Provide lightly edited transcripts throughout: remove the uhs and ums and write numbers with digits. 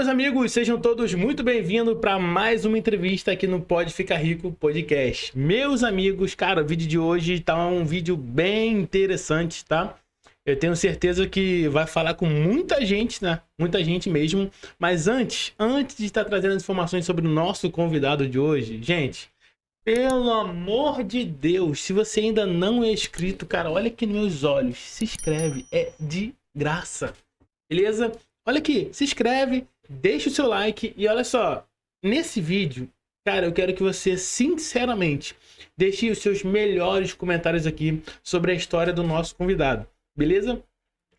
meus amigos, sejam todos muito bem-vindos para mais uma entrevista aqui no Pode Ficar Rico Podcast. Meus amigos, cara, o vídeo de hoje tá um vídeo bem interessante, tá? Eu tenho certeza que vai falar com muita gente, né? Muita gente mesmo. Mas antes de estar trazendo as informações sobre o nosso convidado de hoje, gente, pelo amor de Deus, se você ainda não é inscrito, cara, olha aqui nos meus olhos, se inscreve, é de graça. Beleza? Olha aqui, se inscreve, deixa o seu like e olha só, nesse vídeo, cara, eu quero que você, sinceramente, deixe os seus melhores comentários aqui sobre a história do nosso convidado, beleza?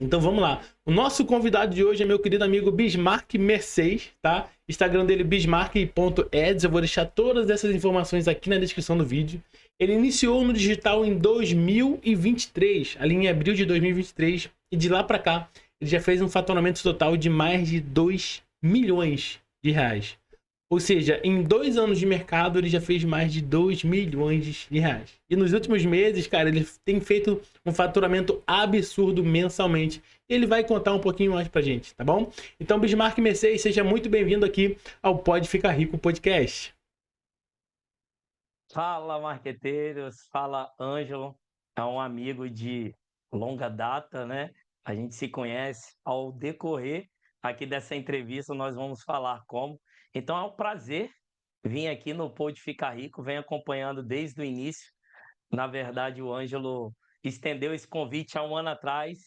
Então vamos lá. O nosso convidado de hoje é meu querido amigo Bismarck Mercedes, tá? Instagram dele bismarck.eds. Eu vou deixar todas essas informações aqui na descrição do vídeo. Ele iniciou no digital em 2023, ali em abril de 2023, e de lá pra cá ele já fez um faturamento total de mais de 2 milhões de reais. Ou seja, em 2 anos de mercado, ele já fez mais de 2 milhões de reais. E nos últimos meses, cara, ele tem feito um faturamento absurdo mensalmente. E ele vai contar um pouquinho mais pra gente, tá bom? Então, Bismarck Mercedes, seja muito bem-vindo aqui ao Pode Ficar Rico Podcast. Fala, marqueteiros, fala, Ângelo. É um amigo de longa data, né? A gente se conhece. Ao decorrer aqui dessa entrevista, nós vamos falar como. Então, é um prazer vir aqui no Pode Ficar Rico, venho acompanhando desde o início. Na verdade, o Ângelo estendeu esse convite há um ano atrás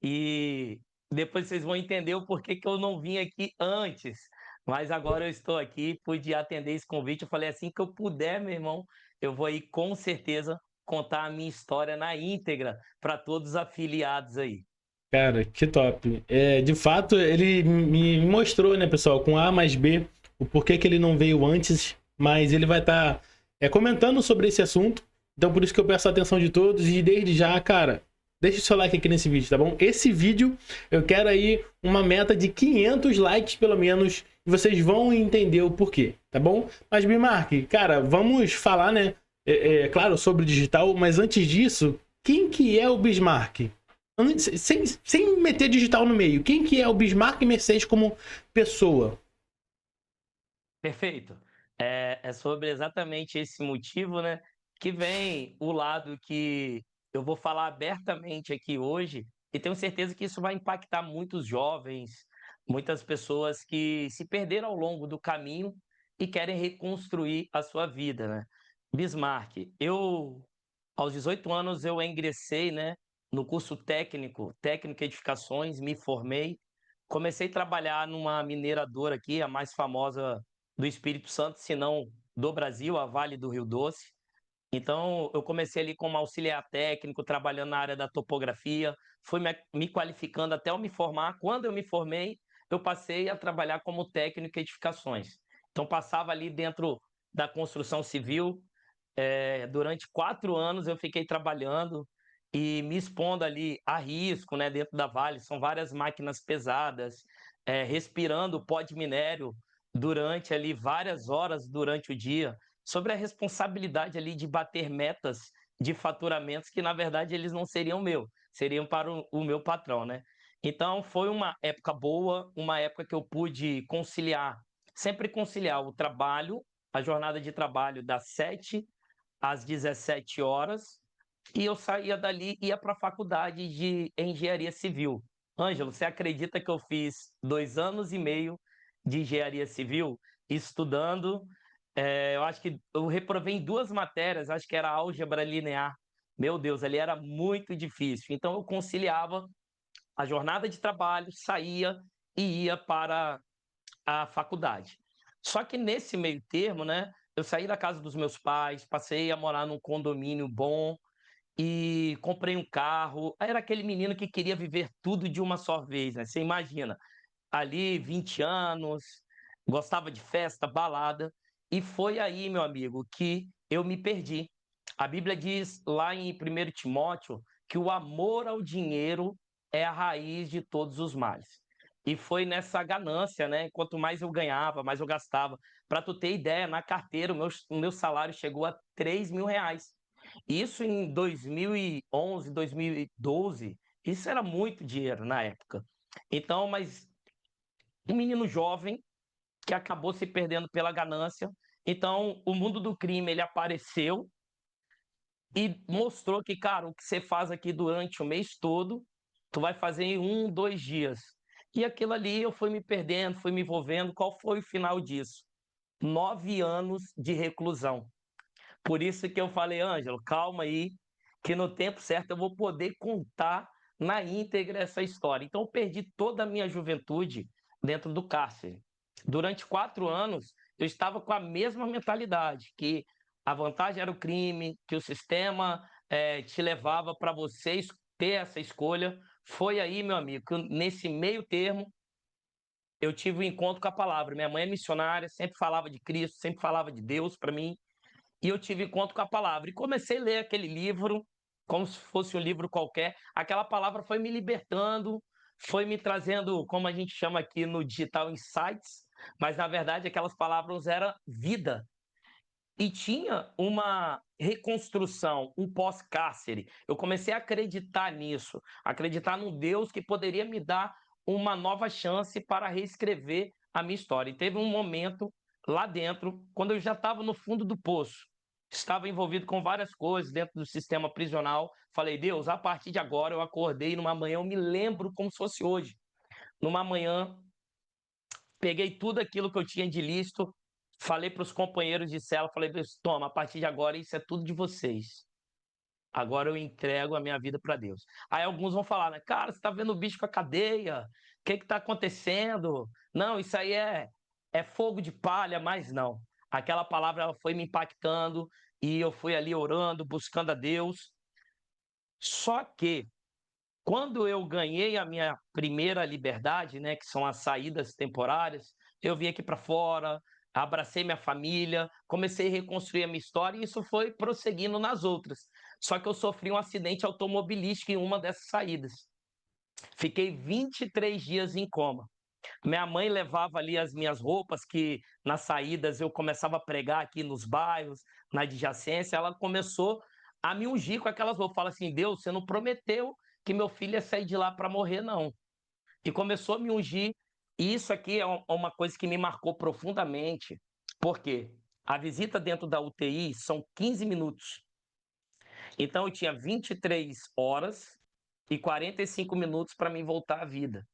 e depois vocês vão entender o porquê que eu não vim aqui antes. Mas agora eu estou aqui, pude atender esse convite. Eu falei assim que eu puder, meu irmão, eu vou aí com certeza contar a minha história na íntegra para todos os afiliados aí. Cara, que top. De fato, ele me mostrou, né, pessoal, com A mais B, o porquê que ele não veio antes, mas ele vai estar comentando sobre esse assunto. Então, por isso que eu peço a atenção de todos. E desde já, cara, deixa o seu like aqui nesse vídeo, tá bom? Esse vídeo, eu quero aí uma meta de 500 likes, pelo menos, e vocês vão entender o porquê, tá bom? Mas, Bimark, cara, vamos falar, né, claro, sobre o digital, mas antes disso, quem que é o Bismarck? Sem meter digital no meio, quem que é o Bismarck Mercedes como pessoa? Perfeito. É sobre exatamente esse motivo, né, que vem o lado que eu vou falar abertamente aqui hoje, e tenho certeza que isso vai impactar muitos jovens, muitas pessoas que se perderam ao longo do caminho e querem reconstruir a sua vida, né? Bismarck, aos 18 anos, eu ingressei, né, no curso técnico edificações, me formei, comecei a trabalhar numa mineradora aqui, a mais famosa do Espírito Santo, se não do Brasil, a Vale do Rio Doce. Então, eu comecei ali como auxiliar técnico, trabalhando na área da topografia, fui me qualificando até eu me formar. Quando eu me formei, eu passei a trabalhar como técnico em edificações. Então, passava ali dentro da construção civil. Durante 4 anos eu fiquei trabalhando e me expondo ali a risco, né, dentro da Vale. São várias máquinas pesadas, respirando pó de minério durante ali várias horas durante o dia, sobre a responsabilidade ali de bater metas de faturamentos que na verdade eles não seriam meu, seriam para o meu patrão, né? Então foi uma época boa, uma época que eu pude conciliar, sempre conciliar o trabalho, a jornada de trabalho das 7 às 17 horas, e eu saía dali e ia para a faculdade de engenharia civil. Ângelo, você acredita que eu fiz 2 anos e meio de engenharia civil estudando? Eu acho que eu reprovei em 2 matérias, acho que era álgebra linear. Meu Deus, ali era muito difícil. Então eu conciliava a jornada de trabalho, saía e ia para a faculdade. Só que nesse meio termo, né, eu saí da casa dos meus pais, passei a morar num condomínio bom e comprei um carro. Aí era aquele menino que queria viver tudo de uma só vez, né? Você imagina, ali 20 anos, gostava de festa, balada, e foi aí, meu amigo, que eu me perdi. A Bíblia diz lá em 1 Timóteo que o amor ao dinheiro é a raiz de todos os males. E foi nessa ganância, né? Quanto mais eu ganhava, mais eu gastava. Para tu ter ideia, na carteira, o meu salário chegou a R$ 3.000. Isso em 2011, 2012, isso era muito dinheiro na época. Então, mas um menino jovem que acabou se perdendo pela ganância. Então, o mundo do crime ele apareceu e mostrou que, cara, o que você faz aqui durante o mês todo, tu vai fazer em 2 dias. E aquilo ali eu fui me perdendo, fui me envolvendo. Qual foi o final disso? 9 anos de reclusão. Por isso que eu falei, Ângelo, calma aí, que no tempo certo eu vou poder contar na íntegra essa história. Então, eu perdi toda a minha juventude dentro do cárcere. Durante 4 anos, eu estava com a mesma mentalidade, que a vantagem era o crime, que o sistema te levava para vocês ter essa escolha. Foi aí, meu amigo, que nesse meio termo eu tive um encontro com a palavra. Minha mãe é missionária, sempre falava de Cristo, sempre falava de Deus para mim, e eu tive encontro com a palavra. E comecei a ler aquele livro, como se fosse um livro qualquer. Aquela palavra foi me libertando, foi me trazendo, como a gente chama aqui no digital, insights, mas na verdade aquelas palavras eram vida. E tinha uma reconstrução, um pós-cárcere. Eu comecei a acreditar nisso, acreditar num Deus que poderia me dar uma nova chance para reescrever a minha história. E teve um momento lá dentro, quando eu já estava no fundo do poço, estava envolvido com várias coisas dentro do sistema prisional. Falei, Deus, a partir de agora eu acordei numa manhã, eu me lembro como se fosse hoje. Numa manhã, peguei tudo aquilo que eu tinha de listo, falei para os companheiros de cela, falei, toma, a partir de agora isso é tudo de vocês. Agora eu entrego a minha vida para Deus. Aí alguns vão falar, né? Cara, você está vendo o bicho com a cadeia? O que está acontecendo? Não, isso aí é fogo de palha, mas não. Aquela palavra ela foi me impactando e eu fui ali orando, buscando a Deus. Só que quando eu ganhei a minha primeira liberdade, né, que são as saídas temporárias, eu vim aqui para fora, abracei minha família, comecei a reconstruir a minha história e isso foi prosseguindo nas outras. Só que eu sofri um acidente automobilístico em uma dessas saídas. Fiquei 23 dias em coma. Minha mãe levava ali as minhas roupas, que nas saídas eu começava a pregar aqui nos bairros, na adjacência. Ela começou a me ungir com aquelas roupas. Fala assim: Deus, você não prometeu que meu filho ia sair de lá para morrer, não. E começou a me ungir. E isso aqui é uma coisa que me marcou profundamente. Por quê? A visita dentro da UTI são 15 minutos. Então eu tinha 23 horas e 45 minutos para mim voltar à vida.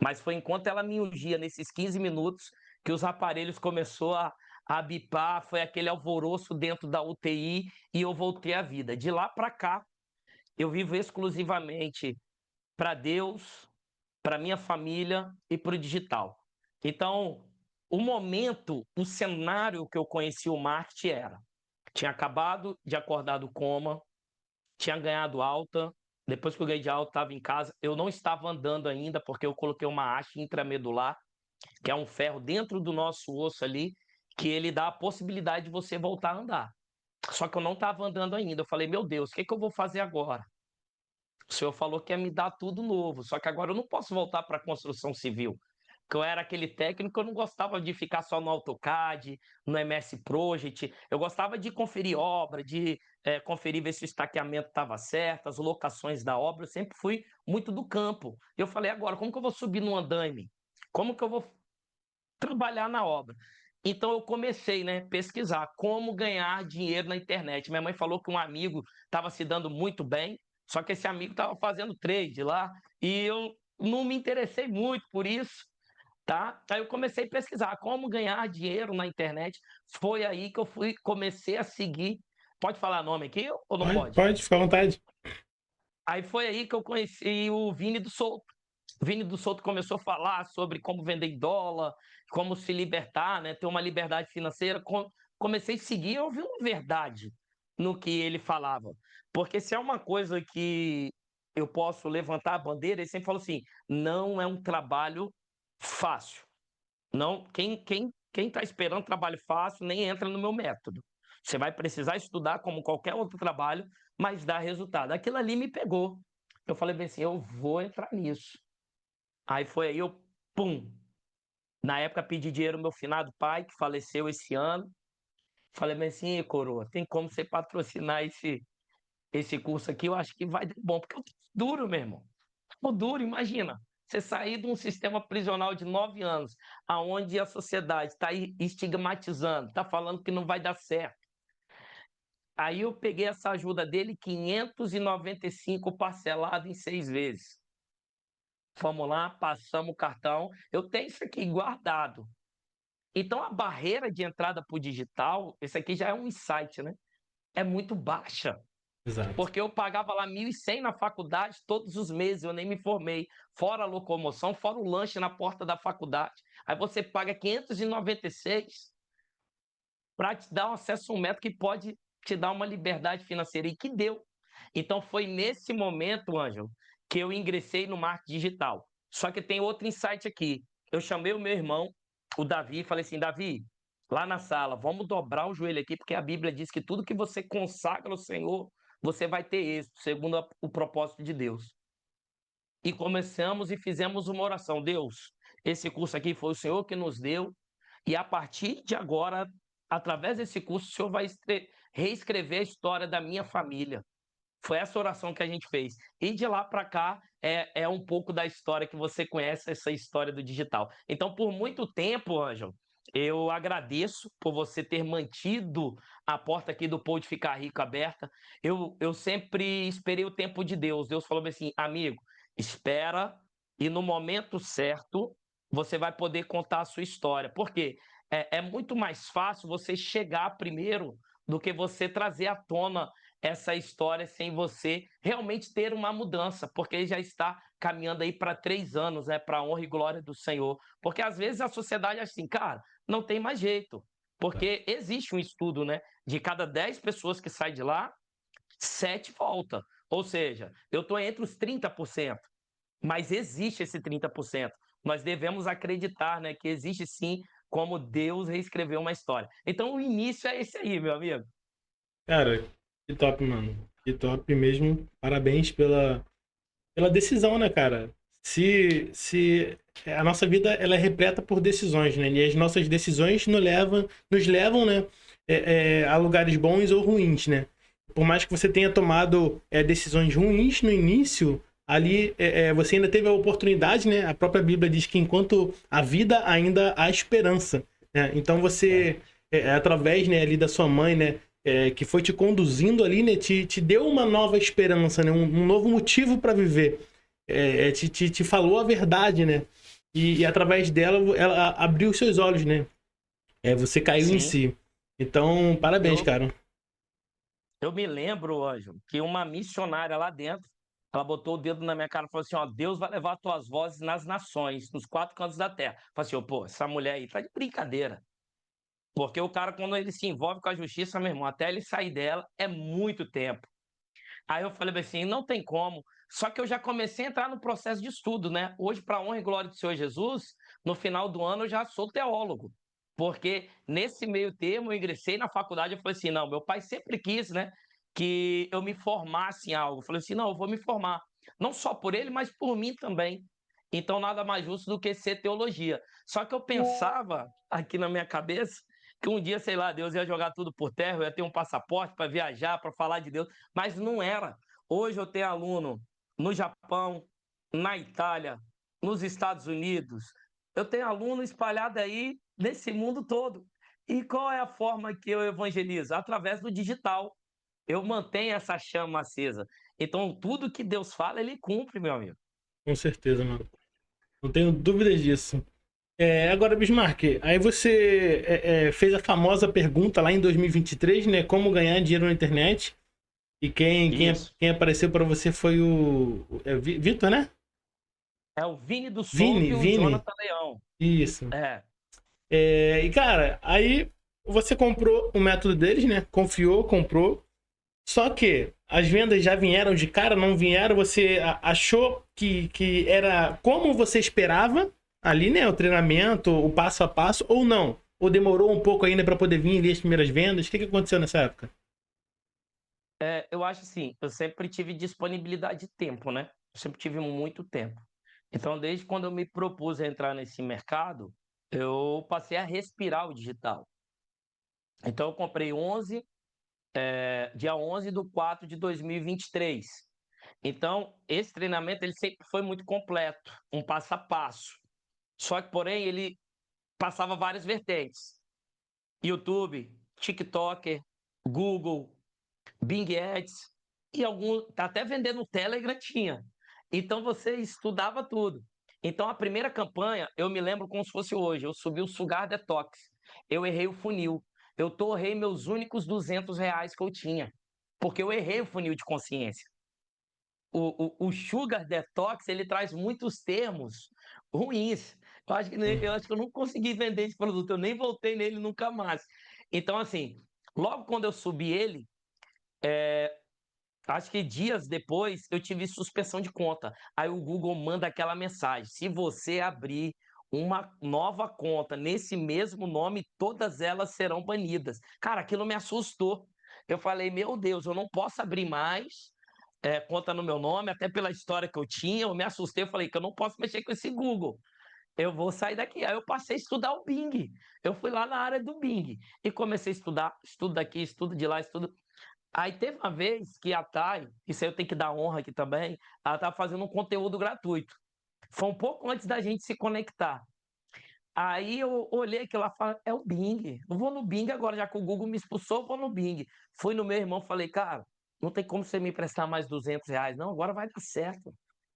Mas foi enquanto ela me ungia nesses 15 minutos que os aparelhos começou a bipar, foi aquele alvoroço dentro da UTI e eu voltei à vida. De lá para cá, eu vivo exclusivamente para Deus, para minha família e para o digital. Então, o momento, o cenário que eu conheci o marketing era: tinha acabado de acordar do coma, tinha ganhado alta. Depois que eu ganhei de alta, estava em casa. Eu não estava andando ainda, porque eu coloquei uma haste intramedular, que é um ferro dentro do nosso osso ali, que ele dá a possibilidade de você voltar a andar. Só que eu não estava andando ainda. Eu falei, meu Deus, o que eu vou fazer agora? O senhor falou que ia me dar tudo novo, só que agora eu não posso voltar para a construção civil. Porque eu era aquele técnico, eu não gostava de ficar só no AutoCAD, no MS Project. Eu gostava de conferir obra, de conferir, ver se o estaqueamento estava certo, as locações da obra. Eu sempre fui muito do campo. Eu falei, agora, como que eu vou subir no andaime? Como que eu vou trabalhar na obra? Então eu comecei, né, pesquisar como ganhar dinheiro na internet. Minha mãe falou que um amigo estava se dando muito bem, só que esse amigo estava fazendo trade lá e eu não me interessei muito por isso, tá? Aí eu comecei a pesquisar como ganhar dinheiro na internet. Foi aí que eu comecei a seguir. Pode falar nome aqui ou não Pode, pode? pode, fica à vontade. Aí foi aí que eu conheci o Vini do Souto. Vini do Souto começou a falar sobre como vender em dólar, como se libertar, né, ter uma liberdade financeira. Comecei a seguir e ouvir uma verdade no que ele falava. Porque se é uma coisa que eu posso levantar a bandeira, ele sempre falou assim: não é um trabalho fácil. Não, quem está esperando trabalho fácil nem entra no meu método. Você vai precisar estudar como qualquer outro trabalho, mas dá resultado. Aquilo ali me pegou. Eu falei bem assim, eu vou entrar nisso. Aí foi aí eu, pum. Na época pedi dinheiro ao meu finado pai, que faleceu esse ano. Falei bem assim, coroa, tem como você patrocinar esse curso aqui? Eu acho que vai dar bom, porque eu tô duro, meu irmão. Tô duro, imagina. Você sair de um sistema prisional de 9 anos, aonde a sociedade está estigmatizando, está falando que não vai dar certo. Aí eu peguei essa ajuda dele, 595 parcelado em 6 vezes. Vamos lá, passamos o cartão. Eu tenho isso aqui guardado. Então a barreira de entrada para o digital, esse aqui já é um insight, né? É muito baixa. Exato. Porque eu pagava lá 1.100 na faculdade todos os meses, eu nem me formei. Fora a locomoção, fora o lanche na porta da faculdade. Aí você paga 596 para te dar um acesso a um método que pode te dar uma liberdade financeira, e que deu. Então foi nesse momento, Ângelo, que eu ingressei no marketing digital. Só que tem outro insight aqui. Eu chamei o meu irmão, o Davi, e falei assim: Davi, lá na sala, vamos dobrar o joelho aqui, porque a Bíblia diz que tudo que você consagra ao Senhor, você vai ter êxito, segundo o propósito de Deus. E começamos e fizemos uma oração. Deus, esse curso aqui foi o Senhor que nos deu, e a partir de agora, através desse curso, o Senhor vai reescrever a história da minha família. Foi essa oração que a gente fez. E de lá para cá é um pouco da história que você conhece, essa história do digital. Então, por muito tempo, Ângelo, eu agradeço por você ter mantido a porta aqui do Pode Ficar Rico aberta. Eu sempre esperei o tempo de Deus. Deus falou assim: amigo, espera, e no momento certo você vai poder contar a sua história. Por quê? É muito mais fácil você chegar primeiro do que você trazer à tona essa história sem você realmente ter uma mudança, porque ele já está caminhando aí para 3 anos, né, para a honra e glória do Senhor. Porque às vezes a sociedade é assim, cara, não tem mais jeito. Porque existe um estudo, né? De cada 10 pessoas que saem de lá, 7 volta. Ou seja, eu estou entre os 30%, mas existe esse 30%. Nós devemos acreditar, né, que existe sim como Deus reescreveu uma história. Então o início é esse aí, meu amigo. Cara, que top, mano. Que top mesmo. Parabéns pela decisão, né, cara? Se a nossa vida ela é repleta por decisões, né? E as nossas decisões nos levam, né, a lugares bons ou ruins, né? Por mais que você tenha tomado decisões ruins no início, ali você ainda teve a oportunidade, né? A própria Bíblia diz que enquanto a vida ainda há esperança, né? Então você, através, né, ali da sua mãe, né, que foi te conduzindo ali, né, te deu uma nova esperança, né, um novo motivo para viver. Te falou a verdade, né? E através dela, ela abriu os seus olhos, né? Você caiu em Sim. si. Então, parabéns, Eu, cara. eu me lembro, Anjo, que uma missionária lá dentro, ela botou o dedo na minha cara e falou assim: ó, Deus vai levar tuas vozes nas nações, nos 4 cantos da terra. Eu falei assim: pô, essa mulher aí tá de brincadeira. Porque o cara, quando ele se envolve com a justiça, meu irmão, até ele sair dela, é muito tempo. Aí eu falei assim: não tem como. Só que eu já comecei a entrar no processo de estudo, né? Hoje, para honra e glória do Senhor Jesus, no final do ano eu já sou teólogo. Porque nesse meio termo eu ingressei na faculdade, eu falei assim: não, meu pai sempre quis, né, que eu me formasse em algo. Eu falei assim: não, eu vou me formar. Não só por ele, mas por mim também. Então, nada mais justo do que ser teologia. Só que eu pensava aqui na minha cabeça que um dia, sei lá, Deus ia jogar tudo por terra, eu ia ter um passaporte para viajar, para falar de Deus, mas não era. Hoje eu tenho aluno no Japão, na Itália, nos Estados Unidos. Eu tenho aluno espalhado aí nesse mundo todo. E qual é a forma que eu evangelizo? Através do digital. Eu mantenho essa chama acesa. Então, tudo que Deus fala, ele cumpre, meu amigo. Com certeza, mano. Não tenho dúvidas disso. Agora, Bismarck, aí você fez a famosa pergunta lá em 2023, né? Como ganhar dinheiro na internet. E Isso. quem apareceu para você foi o Vitor, né? É o Vini do Souto Vini, e o Vini. Jonathan Leão. Isso. É. E, cara, aí você comprou o método deles, né? Confiou, comprou. Só que as vendas já vieram de cara, não vieram. Você achou que era como você esperava ali, né? O treinamento, o passo a passo, ou não? Ou demorou um pouco ainda para poder vir ali as primeiras vendas? O que aconteceu nessa época? Eu acho assim, eu sempre tive disponibilidade de tempo, né? Eu sempre tive muito tempo. Então, desde quando eu me propus a entrar nesse mercado, eu passei a respirar o digital. Então, eu comprei dia 11 de 4 de 2023. Então, esse treinamento ele sempre foi muito completo, um passo a passo. Só que, porém, ele passava várias vertentes: YouTube, TikToker, Google, Bing Ads e algum tá até vendendo no Telegram tinha. Então você estudava tudo. Então a primeira campanha, eu me lembro como se fosse hoje, eu subi o Sugar Detox, eu errei o funil, eu torrei meus únicos R$ 200 que eu tinha, porque eu errei o funil de consciência. O Sugar Detox, ele traz muitos termos ruins. Eu acho que eu não consegui vender esse produto, eu nem voltei nele nunca mais. Então, assim, logo quando eu subi ele, acho que dias depois eu tive suspensão de conta. Aí o Google manda aquela mensagem: se você abrir uma nova conta nesse mesmo nome, todas elas serão banidas. Cara, aquilo me assustou. Eu falei, meu Deus, eu não posso abrir mais conta no meu nome, até pela história que eu tinha. Eu me assustei, eu falei que eu não posso mexer com esse Google. Eu vou sair daqui. Aí eu passei a estudar o Bing. Eu fui lá na área do Bing e comecei a estudar, estudo daqui, estudo de lá, estudo. Aí teve uma vez que a Thay, isso aí eu tenho que dar honra aqui também, ela estava fazendo um conteúdo gratuito. Foi um pouco antes da gente se conectar. Aí eu olhei aquilo lá e falei, é o Bing. Eu vou no Bing agora, já que o Google me expulsou, eu vou no Bing. Fui no meu irmão, falei, cara, não tem como você me emprestar mais R$ 200. Não, agora vai dar certo.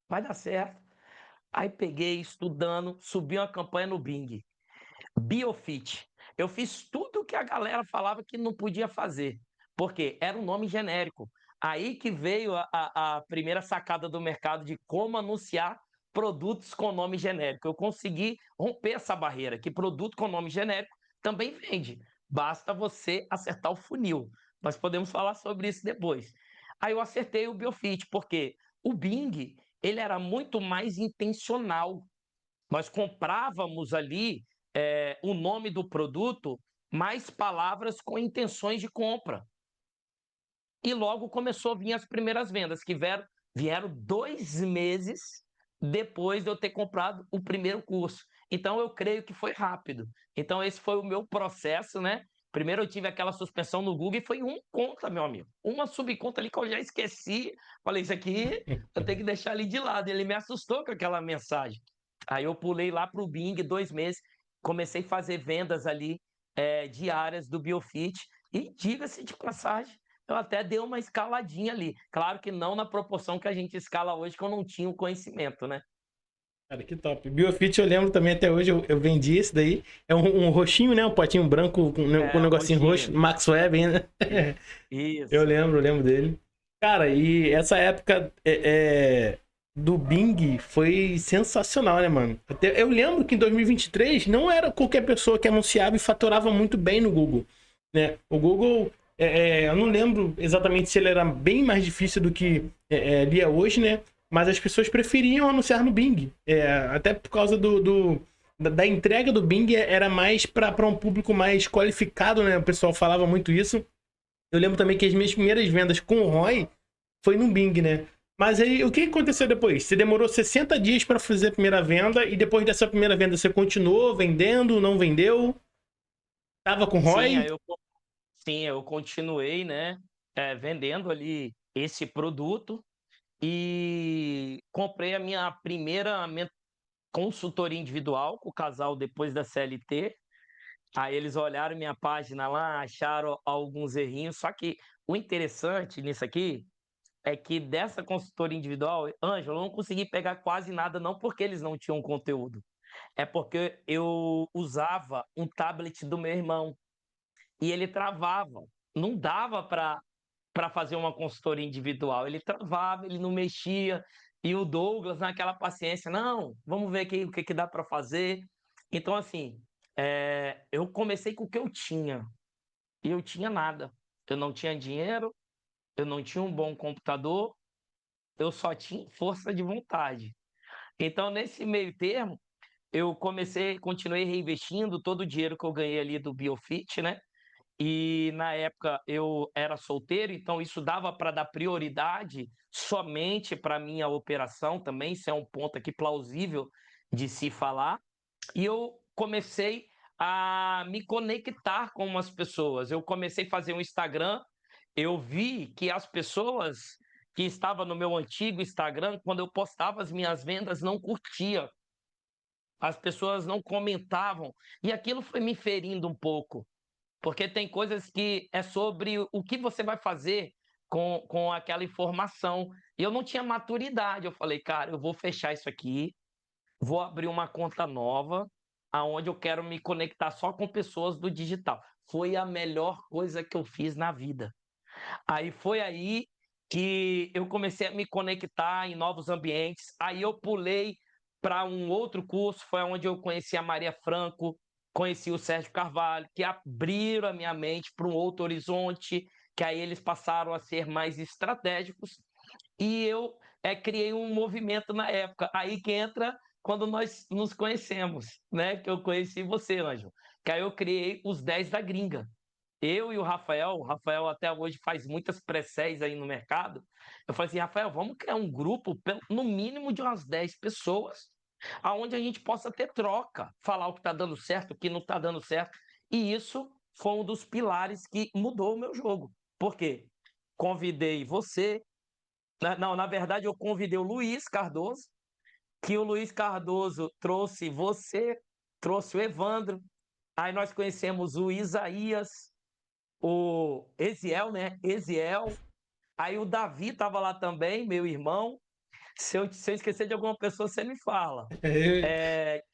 Vai dar certo. Aí peguei, estudando, subi uma campanha no Bing. Biofit. Eu fiz tudo o que a galera falava que não podia fazer, porque era um nome genérico. Aí que veio a primeira sacada do mercado de como anunciar produtos com nome genérico. Eu consegui romper essa barreira, que produto com nome genérico também vende. Basta você acertar o funil. Nós podemos falar sobre isso depois. Aí eu acertei o Biofit, porque o Bing ele era muito mais intencional. Nós comprávamos ali o nome do produto, mais palavras com intenções de compra. E logo começou a vir as primeiras vendas, que vieram 2 meses depois de eu ter comprado o primeiro curso. Então eu creio que foi rápido. Então esse foi o meu processo, né? Primeiro eu tive aquela suspensão no Google e foi uma conta, meu amigo. Uma subconta ali que eu já esqueci. Falei, isso aqui eu tenho que deixar ali de lado. Ele me assustou com aquela mensagem. Aí eu pulei lá para o Bing 2 meses, comecei a fazer vendas ali diárias do Biofit. E diga-se de passagem, eu até dei uma escaladinha ali. Claro que não na proporção que a gente escala hoje, que eu não tinha o conhecimento, né? Cara, que top. Biofit eu lembro também até hoje, eu vendi esse daí. É um roxinho, né? Um potinho branco com um O negocinho roxo. roxinho. Max Web, né? Isso. Eu lembro dele. Cara, e essa época do Bing foi sensacional, né, mano? Eu lembro que em 2023 não era qualquer pessoa que anunciava e faturava muito bem no Google, né? O Google, eu não lembro exatamente se ele era bem mais difícil do que ele é hoje, né? Mas as pessoas preferiam anunciar no Bing. Até por causa da entrega do Bing era mais para um público mais qualificado, né? O pessoal falava muito isso. Eu lembro também que as minhas primeiras vendas com o Roy foi no Bing, né? Mas aí, o que aconteceu depois? Você demorou 60 dias para fazer a primeira venda e depois dessa primeira venda você continuou vendendo, não vendeu? Tava com o Sim, Roy? aí eu, sim, eu continuei, né, vendendo ali esse produto e comprei a minha primeira consultoria individual com o casal depois da CLT. Aí eles olharam minha página lá, acharam alguns errinhos. Só que o interessante nisso aqui é que dessa consultoria individual, Ângelo, eu não consegui pegar quase nada, não porque eles não tinham conteúdo. É porque eu usava um tablet do meu irmão e ele travava. Não dava para fazer uma consultoria individual. Ele travava, ele não mexia. E o Douglas, naquela paciência, não, vamos ver aqui o que dá para fazer. Então, assim, eu comecei com o que eu tinha. E eu tinha nada. Eu não tinha dinheiro, eu não tinha um bom computador, eu só tinha força de vontade. Então, nesse meio termo, eu continuei reinvestindo todo o dinheiro que eu ganhei ali do Biofit, né? E na época eu era solteiro, então isso dava para dar prioridade somente para a minha operação também. Isso é um ponto aqui plausível de se falar. E eu comecei a me conectar com umas pessoas. Eu comecei a fazer um Instagram, eu vi que as pessoas que estava no meu antigo Instagram, quando eu postava as minhas vendas, não curtia. As pessoas não comentavam. E aquilo foi me ferindo um pouco. Porque tem coisas que é sobre o que você vai fazer com aquela informação. E eu não tinha maturidade. Eu falei, cara, eu vou fechar isso aqui, vou abrir uma conta nova, aonde eu quero me conectar só com pessoas do digital. Foi a melhor coisa que eu fiz na vida. Aí foi aí que eu comecei a me conectar em novos ambientes. Aí eu pulei para um outro curso, foi onde eu conheci a Maria Franco, conheci o Sérgio Carvalho, que abriram a minha mente para um outro horizonte, que aí eles passaram a ser mais estratégicos. E eu criei um movimento na época. Aí que entra quando nós nos conhecemos, né? Que eu conheci você, Anjo. Que aí eu criei os 10 da Gringa. Eu e o Rafael até hoje faz muitas pré-séries aí no mercado. Eu falei assim, Rafael, vamos criar um grupo, no mínimo de umas 10 pessoas, aonde a gente possa ter troca, falar o que está dando certo, o que não está dando certo. E isso foi um dos pilares que mudou o meu jogo. Por quê? Convidei você, não, na verdade eu convidei o Luiz Cardoso, que o Luiz Cardoso trouxe você, trouxe o Evandro, aí nós conhecemos o Isaías, o Eziel, né? Eziel. Aí o Davi estava lá também, meu irmão. Se eu esquecer de alguma pessoa, você me fala.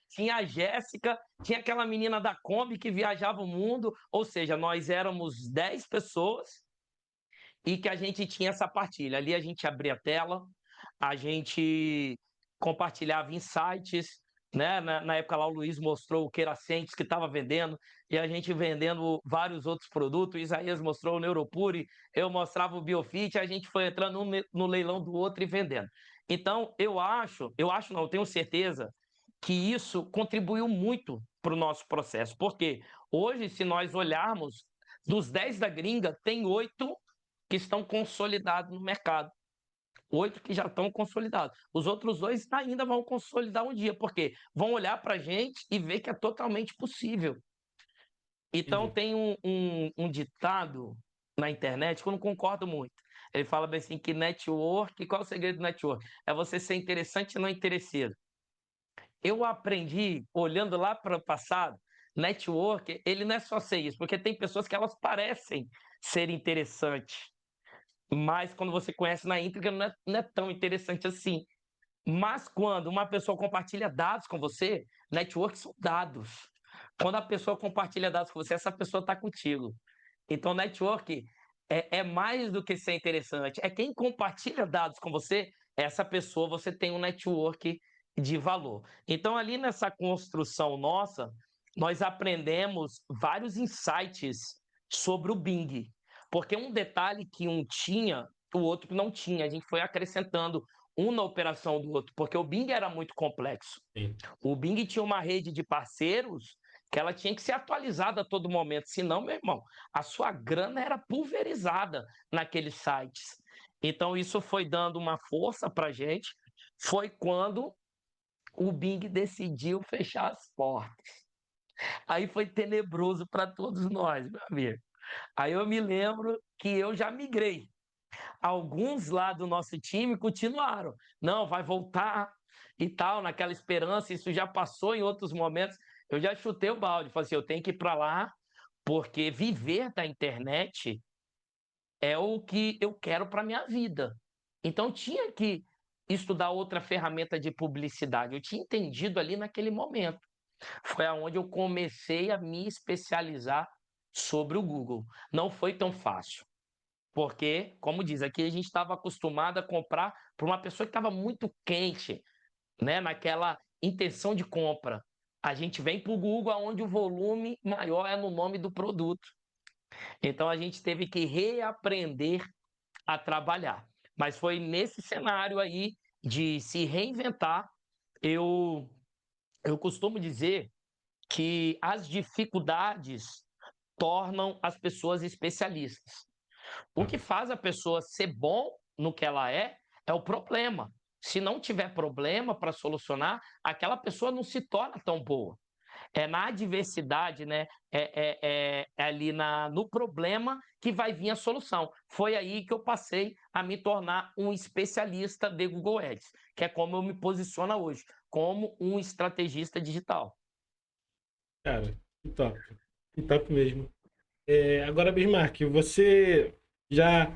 Tinha a Jéssica, tinha aquela menina da Kombi que viajava o mundo, ou seja, nós éramos 10 pessoas e que a gente tinha essa partilha. Ali a gente abria a tela, a gente compartilhava insights, né? Na época lá o Luiz mostrou o Queracentes que estava vendendo, e a gente vendendo vários outros produtos. O Isaías mostrou o Neuropure, eu mostrava o Biofit, a gente foi entrando um no leilão do outro e vendendo. Então, eu acho não, eu tenho certeza que isso contribuiu muito para o nosso processo. Porque hoje, se nós olharmos, dos 10 da Gringa, tem 8 que estão consolidados no mercado. 8 que já estão consolidados. Os outros 2 ainda vão consolidar um dia, porque vão olhar para a gente e ver que é totalmente possível. Então, Entendi. tem um ditado na internet que eu não concordo muito. Ele fala bem assim que network, qual é o segredo do network? É você ser interessante e não interesseiro. Eu aprendi, olhando lá para o passado, network, ele não é só ser isso, porque tem pessoas que elas parecem ser interessantes, mas quando você conhece na íntegra não é tão interessante assim. Mas quando uma pessoa compartilha dados com você, network são dados. Quando a pessoa compartilha dados com você, essa pessoa está contigo. Então, network é mais do que ser interessante. É quem compartilha dados com você, essa pessoa você tem um network de valor. Então, ali nessa construção nossa, nós aprendemos vários insights sobre o Bing. Porque um detalhe que um tinha, o outro não tinha. A gente foi acrescentando um na operação do outro, porque o Bing era muito complexo. Sim. O Bing tinha uma rede de parceiros que ela tinha que ser atualizada a todo momento, senão, meu irmão, a sua grana era pulverizada naqueles sites. Então, isso foi dando uma força para a gente. Foi quando o Bing decidiu fechar as portas. Aí foi tenebroso para todos nós, meu amigo. Aí eu me lembro que eu já migrei. Alguns lá do nosso time continuaram. Não, vai voltar e tal, naquela esperança. Isso já passou em outros momentos. Eu já chutei o balde. Falei assim, eu tenho que ir para lá, porque viver da internet é o que eu quero para minha vida. Então tinha que estudar outra ferramenta de publicidade. Eu tinha entendido ali naquele momento. Foi aonde eu comecei a me especializar sobre o Google. Não foi tão fácil. Porque, como diz, aqui a gente estava acostumado a comprar para uma pessoa que estava muito quente, né? Naquela intenção de compra. A gente vem para o Google, onde o volume maior é no nome do produto. Então a gente teve que reaprender a trabalhar. Mas foi nesse cenário aí de se reinventar. Eu, eu costumo dizer que as dificuldades tornam as pessoas especialistas. O que faz a pessoa ser bom no que ela é o problema. Se não tiver problema para solucionar, aquela pessoa não se torna tão boa. É na adversidade, né? É ali no problema que vai vir a solução. Foi aí que eu passei a me tornar um especialista de Google Ads, que é como eu me posiciono hoje, como um estrategista digital. Cara, que top mesmo. Agora, Bismarck, você já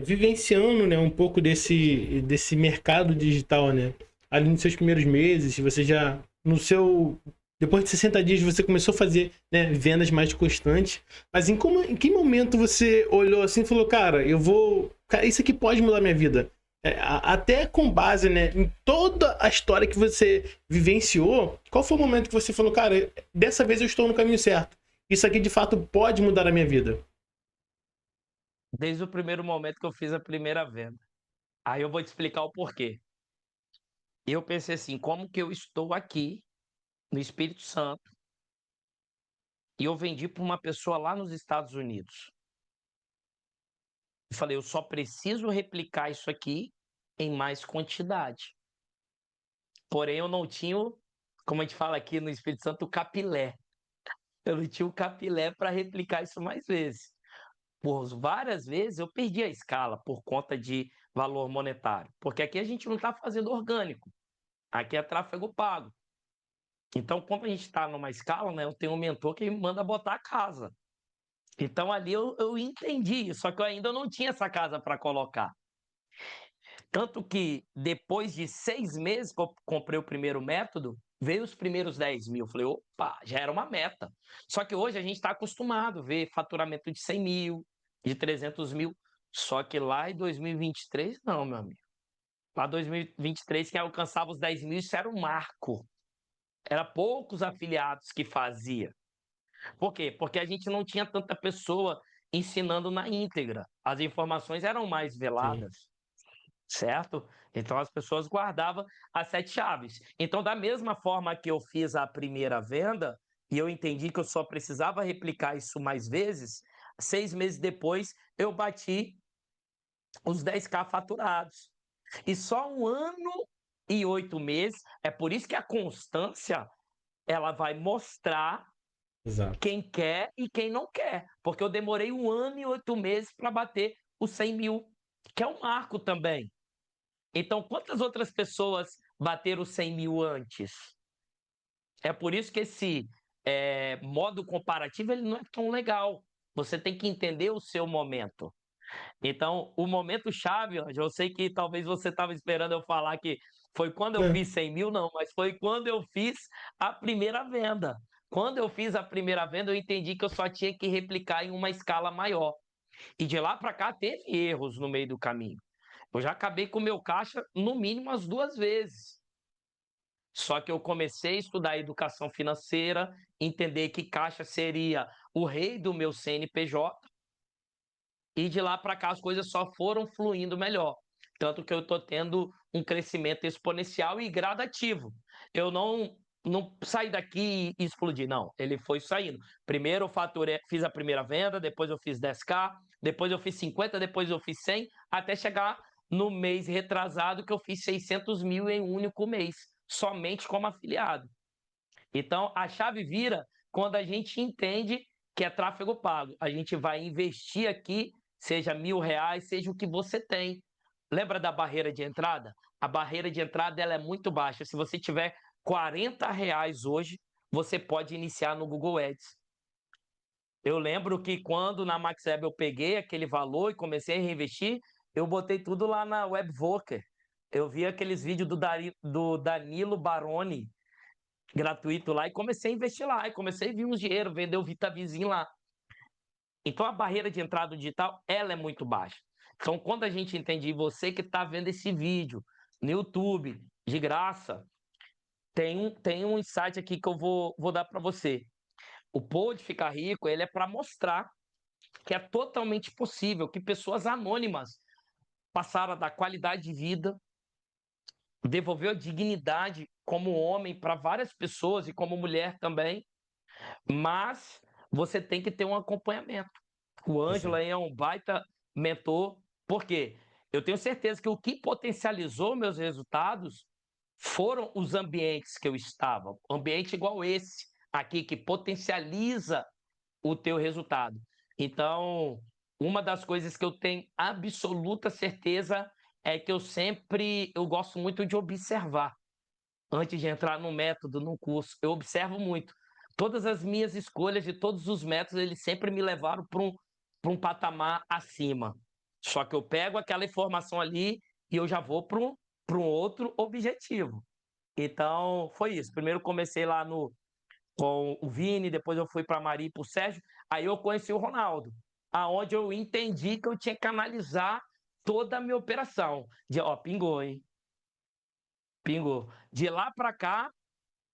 vivenciando, né, um pouco desse mercado digital, né? Ali nos seus primeiros meses, você já, no seu... Depois de 60 dias, você começou a fazer, né, vendas mais constantes. Mas em que momento você olhou assim e falou, cara, eu vou... Cara, isso aqui pode mudar minha vida. Até com base, né, em toda a história que você vivenciou, qual foi o momento que você falou, cara, dessa vez eu estou no caminho certo? Isso aqui de fato pode mudar a minha vida. Desde o primeiro momento que eu fiz a primeira venda. Aí eu vou te explicar o porquê. Eu pensei assim, como que eu estou aqui no Espírito Santo e eu vendi para uma pessoa lá nos Estados Unidos? Eu falei, eu só preciso replicar isso aqui em mais quantidade. Porém, eu não tinha, como a gente fala aqui no Espírito Santo, o capilé. Eu não tinha o capilé para replicar isso mais vezes. Por várias vezes eu perdi a escala por conta de valor monetário. Porque aqui a gente não está fazendo orgânico. Aqui é tráfego pago. Então, quando a gente está numa escala, né, eu tenho um mentor que me manda botar a casa. Então, ali eu entendi, só que eu ainda não tinha essa casa para colocar. Tanto que depois de 6 meses que eu comprei o primeiro método, veio os primeiros 10 mil. Eu falei, opa, já era uma meta. Só que hoje a gente está acostumado a ver faturamento de 100 mil, de 300 mil. Só que lá em 2023, não, meu amigo. Lá em 2023, quem alcançava os 10 mil, isso era um marco. Era poucos afiliados que fazia. Por quê? Porque a gente não tinha tanta pessoa ensinando na íntegra. As informações eram mais Sim. veladas, certo? Então as pessoas guardavam as 7 chaves. Então, da mesma forma que eu fiz a primeira venda, e eu entendi que eu só precisava replicar isso mais vezes, 6 meses depois eu bati os 10K faturados. E só 1 ano e 8 meses, é por isso que a constância ela vai mostrar Exato. quem quer e quem não quer. Porque eu demorei 1 ano e 8 meses para bater os 100 mil, que é um marco também. Então, quantas outras pessoas bateram os 100 mil antes? É por isso que esse modo comparativo ele não é tão legal. Você tem que entender o seu momento. Então, o momento chave, eu sei que talvez você estava esperando eu falar que foi quando eu É, fiz 100 mil, não, mas foi quando eu fiz a primeira venda. Quando eu fiz a primeira venda, eu entendi que eu só tinha que replicar em uma escala maior. E de lá para cá teve erros no meio do caminho. Eu já acabei com o meu caixa no mínimo as 2 vezes. Só que eu comecei a estudar educação financeira, entender que caixa seria o rei do meu CNPJ, e de lá para cá as coisas só foram fluindo melhor. Tanto que eu estou tendo um crescimento exponencial e gradativo. Eu não saí daqui e explodi, não. Ele foi saindo. Primeiro eu faturei, fiz a primeira venda, depois eu fiz 10K, depois eu fiz 50, depois eu fiz 100, até chegar no mês retrasado que eu fiz 600 mil em um único mês, somente como afiliado. Então, a chave vira quando a gente entende que é tráfego pago. A gente vai investir aqui, seja R$ 1.000, seja o que você tem. Lembra da barreira de entrada? A barreira de entrada ela é muito baixa. Se você tiver R$ 40 hoje, você pode iniciar no Google Ads. Eu lembro que quando na MaxWeb eu peguei aquele valor e comecei a reinvestir, eu botei tudo lá na Webvoker. Eu vi aqueles vídeos do Danilo Baroni, gratuito lá, e comecei a investir lá, e comecei a vir uns dinheiro, vender o Vitavizinho lá. Então a barreira de entrada digital, ela é muito baixa. Então quando a gente entende, e você que está vendo esse vídeo no YouTube, de graça, tem um insight aqui que eu vou dar para você. O Pode Ficar Rico, ele é para mostrar que é totalmente possível que pessoas anônimas passaram a dar qualidade de vida, devolveu a dignidade como homem para várias pessoas e como mulher também, mas você tem que ter um acompanhamento. O Ângelo exato. aí é um baita mentor, porque eu tenho certeza que o que potencializou meus resultados foram os ambientes que eu estava, ambiente igual esse, aqui que potencializa o teu resultado. Então, uma das coisas que eu tenho absoluta certeza é que eu gosto muito de observar. Antes de entrar no método, no curso, eu observo muito. Todas as minhas escolhas de todos os métodos, eles sempre me levaram para um patamar acima. Só que eu pego aquela informação ali e eu já vou para um outro objetivo. Então, foi isso. Primeiro comecei lá com o Vini, depois eu fui para a Mari e para o Sérgio, aí eu conheci o Ronaldo, aonde eu entendi que eu tinha que analisar toda a minha operação. Pingou, hein? Pingou. De lá para cá,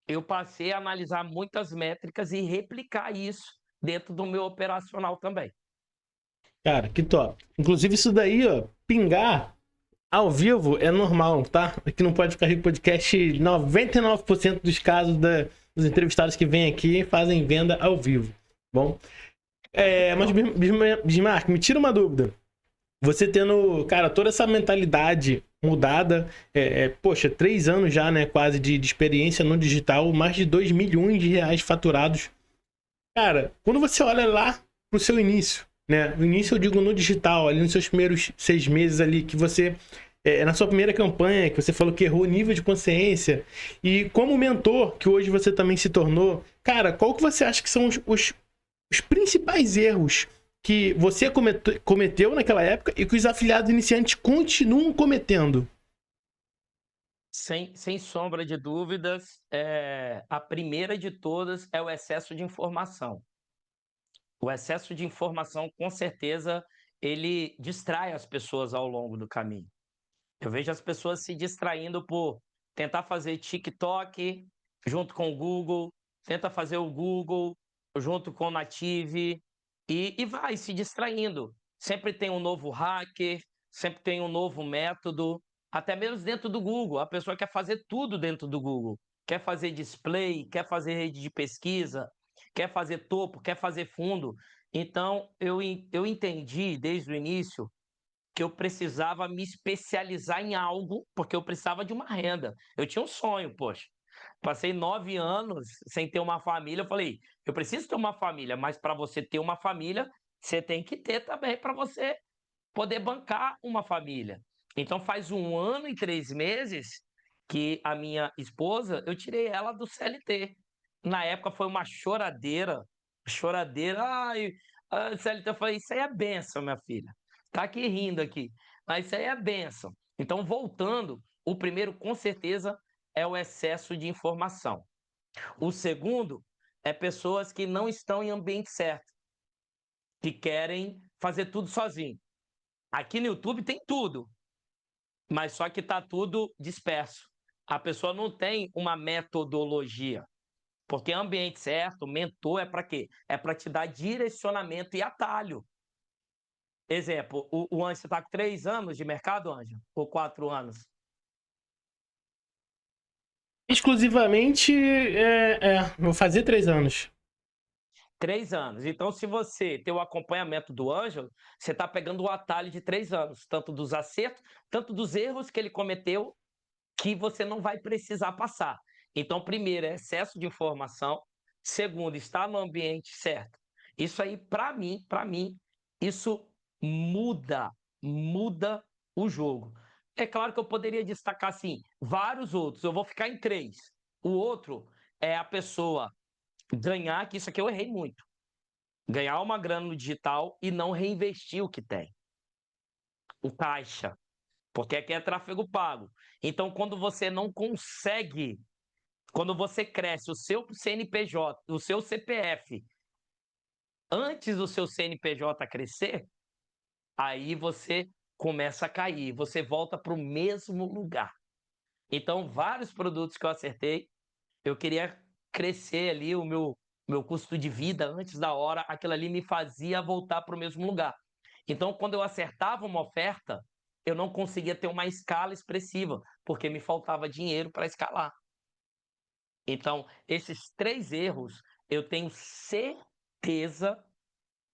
eu passei a analisar muitas métricas e replicar isso dentro do meu operacional também. Cara, que top. Inclusive isso daí, ó, pingar ao vivo é normal, tá? Aqui no Pode Ficar Rico Podcast, 99% dos casos dos entrevistados que vêm aqui fazem venda ao vivo. Bom, mas Bismarck, me tira uma dúvida. Você tendo, cara, toda essa mentalidade mudada, poxa, 3 anos já, né, quase de experiência no digital, mais de 2 milhões de reais faturados. Cara, quando você olha lá pro seu início, né, no início eu digo no digital, ali nos seus primeiros 6 meses ali, que você, na sua primeira campanha, que você falou que errou nível de consciência, e como mentor, que hoje você também se tornou, cara, qual que você acha que são os principais erros que você cometeu naquela época e que os afiliados iniciantes continuam cometendo? Sem sombra de dúvidas, a primeira de todas é o excesso de informação. O excesso de informação, com certeza, ele distrai as pessoas ao longo do caminho. Eu vejo as pessoas se distraindo por tentar fazer TikTok junto com o Google, tenta fazer o Google junto com o Native e vai se distraindo. Sempre tem um novo hacker, sempre tem um novo método, até mesmo dentro do Google. A pessoa quer fazer tudo dentro do Google. Quer fazer display, quer fazer rede de pesquisa, quer fazer topo, quer fazer fundo. Então, eu entendi desde o início que eu precisava me especializar em algo, porque eu precisava de uma renda. Eu tinha um sonho, poxa. Passei 9 anos sem ter uma família. Eu falei, eu preciso ter uma família, mas para você ter uma família, você tem que ter também para você poder bancar uma família. Então faz 1 ano e 3 meses que a minha esposa, eu tirei ela do CLT. Na época foi uma choradeira, choradeira. Ai, a CLT, eu falei, isso aí é benção, minha filha. Tá aqui rindo aqui, mas isso aí é benção. Então, voltando, o primeiro, com certeza, é o excesso de informação. O segundo é pessoas que não estão em ambiente certo, que querem fazer tudo sozinho. Aqui no YouTube tem tudo, mas só que está tudo disperso. A pessoa não tem uma metodologia. Porque ambiente certo, mentor é para quê? É para te dar direcionamento e atalho. Exemplo, o Ângelo está com 3 anos de mercado, Ângelo? Ou 4 anos? Exclusivamente, vou fazer 3 anos. 3 anos. Então, se você tem o acompanhamento do Ângelo, você está pegando o atalho de 3 anos, tanto dos acertos, tanto dos erros que ele cometeu, que você não vai precisar passar. Então, primeiro, é excesso de informação. Segundo, estar no ambiente certo. Isso aí, para mim, isso muda o jogo. É claro que eu poderia destacar, assim, vários outros. Eu vou ficar em 3. O outro é a pessoa ganhar, que isso aqui eu errei muito. Ganhar uma grana no digital e não reinvestir o que tem. O caixa. Porque aqui é tráfego pago. Então, quando você não consegue, quando você cresce o seu CNPJ, o seu CPF, antes do seu CNPJ crescer, aí você começa a cair, você volta para o mesmo lugar. Então, vários produtos que eu acertei, eu queria crescer ali o meu custo de vida antes da hora, aquilo ali me fazia voltar para o mesmo lugar. Então, quando eu acertava uma oferta, eu não conseguia ter uma escala expressiva, porque me faltava dinheiro para escalar. Então, esses 3 erros, eu tenho certeza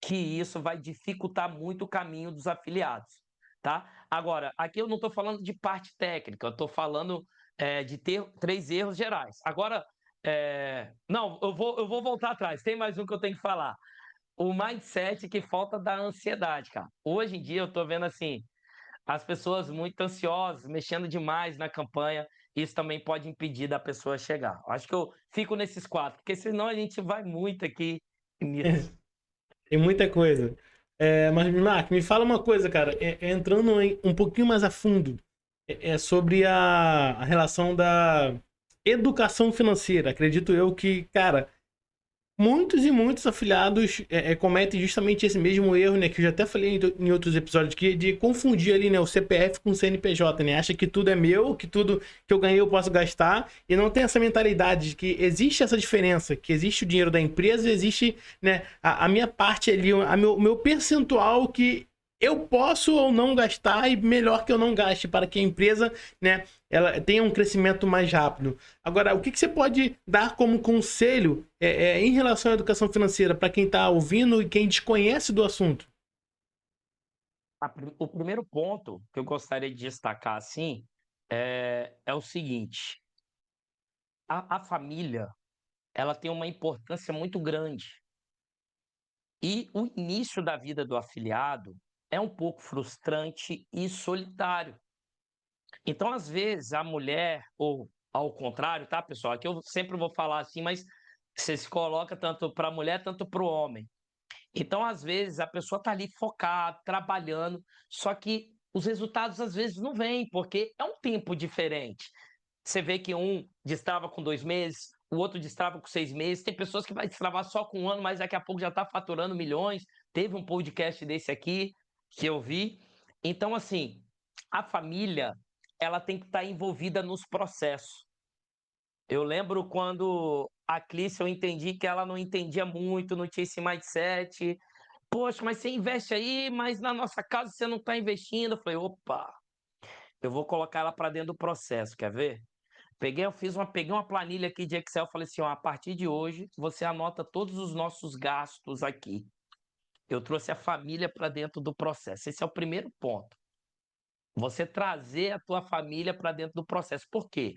que isso vai dificultar muito o caminho dos afiliados, tá? Agora, aqui eu não estou falando de parte técnica, eu estou falando de ter 3 erros gerais. Agora, Não, eu vou voltar atrás. Tem mais um que eu tenho que falar. O mindset que falta da ansiedade, cara. Hoje em dia eu tô vendo assim, as pessoas muito ansiosas, mexendo demais na campanha. Isso também pode impedir da pessoa chegar. Acho que eu fico nesses quatro, porque senão a gente vai muito aqui nisso. Tem muita coisa. Mas, Mark, me fala uma coisa, cara. Entrando um pouquinho mais a fundo, é sobre a relação da educação financeira. Acredito eu que, cara, muitos e muitos afiliados cometem justamente esse mesmo erro, né? Que eu já até falei em outros episódios aqui, de confundir ali, né? O CPF com o CNPJ, né? Acha que tudo é meu, que tudo que eu ganhei eu posso gastar, e não tem essa mentalidade de que existe essa diferença, que existe o dinheiro da empresa, existe, né, a minha parte ali, o meu percentual que eu posso ou não gastar, e melhor que eu não gaste, para que a empresa, né, ela tenha um crescimento mais rápido. Agora, o que, que você pode dar como conselho em relação à educação financeira para quem está ouvindo e quem desconhece do assunto? O primeiro ponto que eu gostaria de destacar assim é o seguinte: a família ela tem uma importância muito grande. E o início da vida do afiliado é um pouco frustrante e solitário. Então, às vezes, a mulher, ou ao contrário, tá, pessoal? Aqui eu sempre vou falar assim, mas você se coloca tanto para a mulher, tanto para o homem. Então, às vezes, a pessoa está ali focada, trabalhando, só que os resultados às vezes não vêm, porque é um tempo diferente. Você vê que um destrava com 2 meses, o outro destrava com 6 meses. Tem pessoas que vai destravar só com um ano, mas daqui a pouco já está faturando milhões. Teve um podcast desse aqui que eu vi. Então, assim, a família ela tem que estar envolvida nos processos. Eu lembro quando a Clícia, eu entendi que ela não entendia muito, não tinha esse mindset. Poxa, mas você investe aí, mas na nossa casa você não está investindo. Eu falei, opa, eu vou colocar ela para dentro do processo, quer ver? Peguei uma planilha aqui de Excel, falei assim, ó, a partir de hoje você anota todos os nossos gastos aqui. Eu trouxe a família para dentro do processo. Esse é o primeiro ponto. Você trazer a tua família para dentro do processo. Por quê?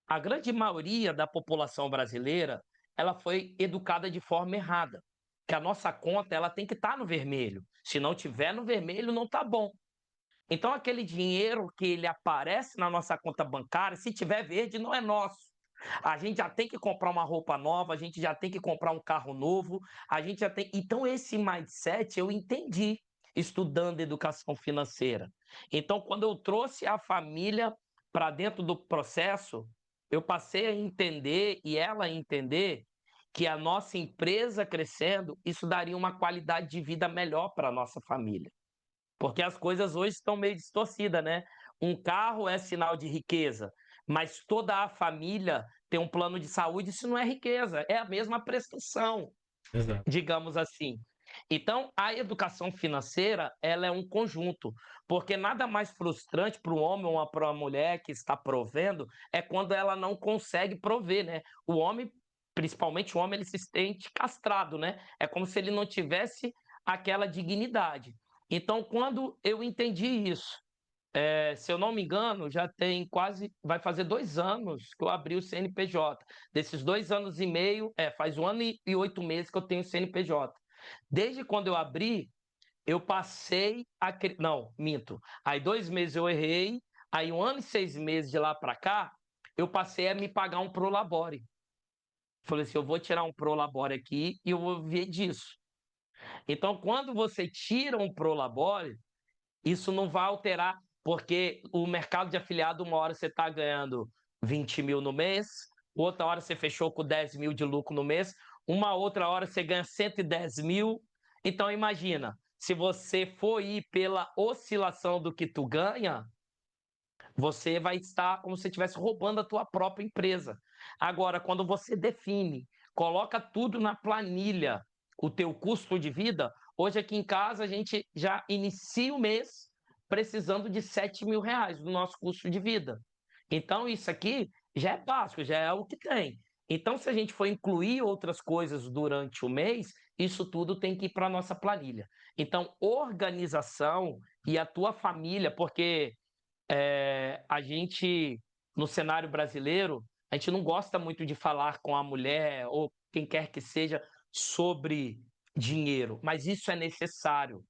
A grande maioria da população brasileira, ela foi educada de forma errada. Que a nossa conta, ela tem que estar no vermelho. Se não tiver no vermelho, não tá bom. Então, aquele dinheiro que ele aparece na nossa conta bancária, se tiver verde, não é nosso. A gente já tem que comprar uma roupa nova, a gente já tem que comprar um carro novo, a gente já tem. Então, esse mindset eu entendi estudando educação financeira. Então, quando eu trouxe a família para dentro do processo, eu passei a entender e ela a entender que a nossa empresa crescendo, isso daria uma qualidade de vida melhor para a nossa família. Porque as coisas hoje estão meio distorcidas, né? Um carro é sinal de riqueza, mas toda a família tem um plano de saúde, isso não é riqueza, é a mesma prestação, Exato. digamos assim. Então, a educação financeira, ela é um conjunto, porque nada mais frustrante para o homem ou para a mulher que está provendo é quando ela não consegue prover, né? O homem, principalmente o homem, ele se sente castrado, né? É como se ele não tivesse aquela dignidade. Então, quando eu entendi isso, se eu não me engano, já tem quase, vai fazer 2 anos que eu abri o CNPJ. Desses 2 anos e meio, faz 1 ano e 8 meses que eu tenho o CNPJ. Desde quando eu abri, eu passei a. Não, minto. Aí 2 meses eu errei, aí 1 ano e 6 meses de lá para cá, eu passei a me pagar um Prolabore. Falei assim: eu vou tirar um Prolabore aqui e eu vou viver disso. Então, quando você tira um Prolabore, isso não vai alterar, porque o mercado de afiliado, uma hora você está ganhando 20 mil no mês, outra hora você fechou com 10 mil de lucro no mês, uma outra hora você ganha 110 mil. Então, imagina, se você for ir pela oscilação do que tu ganha, você vai estar como se estivesse roubando a tua própria empresa. Agora, quando você define, coloca tudo na planilha, o teu custo de vida, hoje aqui em casa a gente já inicia o mês precisando de 7 mil reais do nosso custo de vida. Então, isso aqui já é básico, já é o que tem. Então, se a gente for incluir outras coisas durante o mês, isso tudo tem que ir para a nossa planilha. Então, organização e a tua família, porque a gente, no cenário brasileiro, a gente não gosta muito de falar com a mulher ou quem quer que seja sobre dinheiro, mas isso é necessário,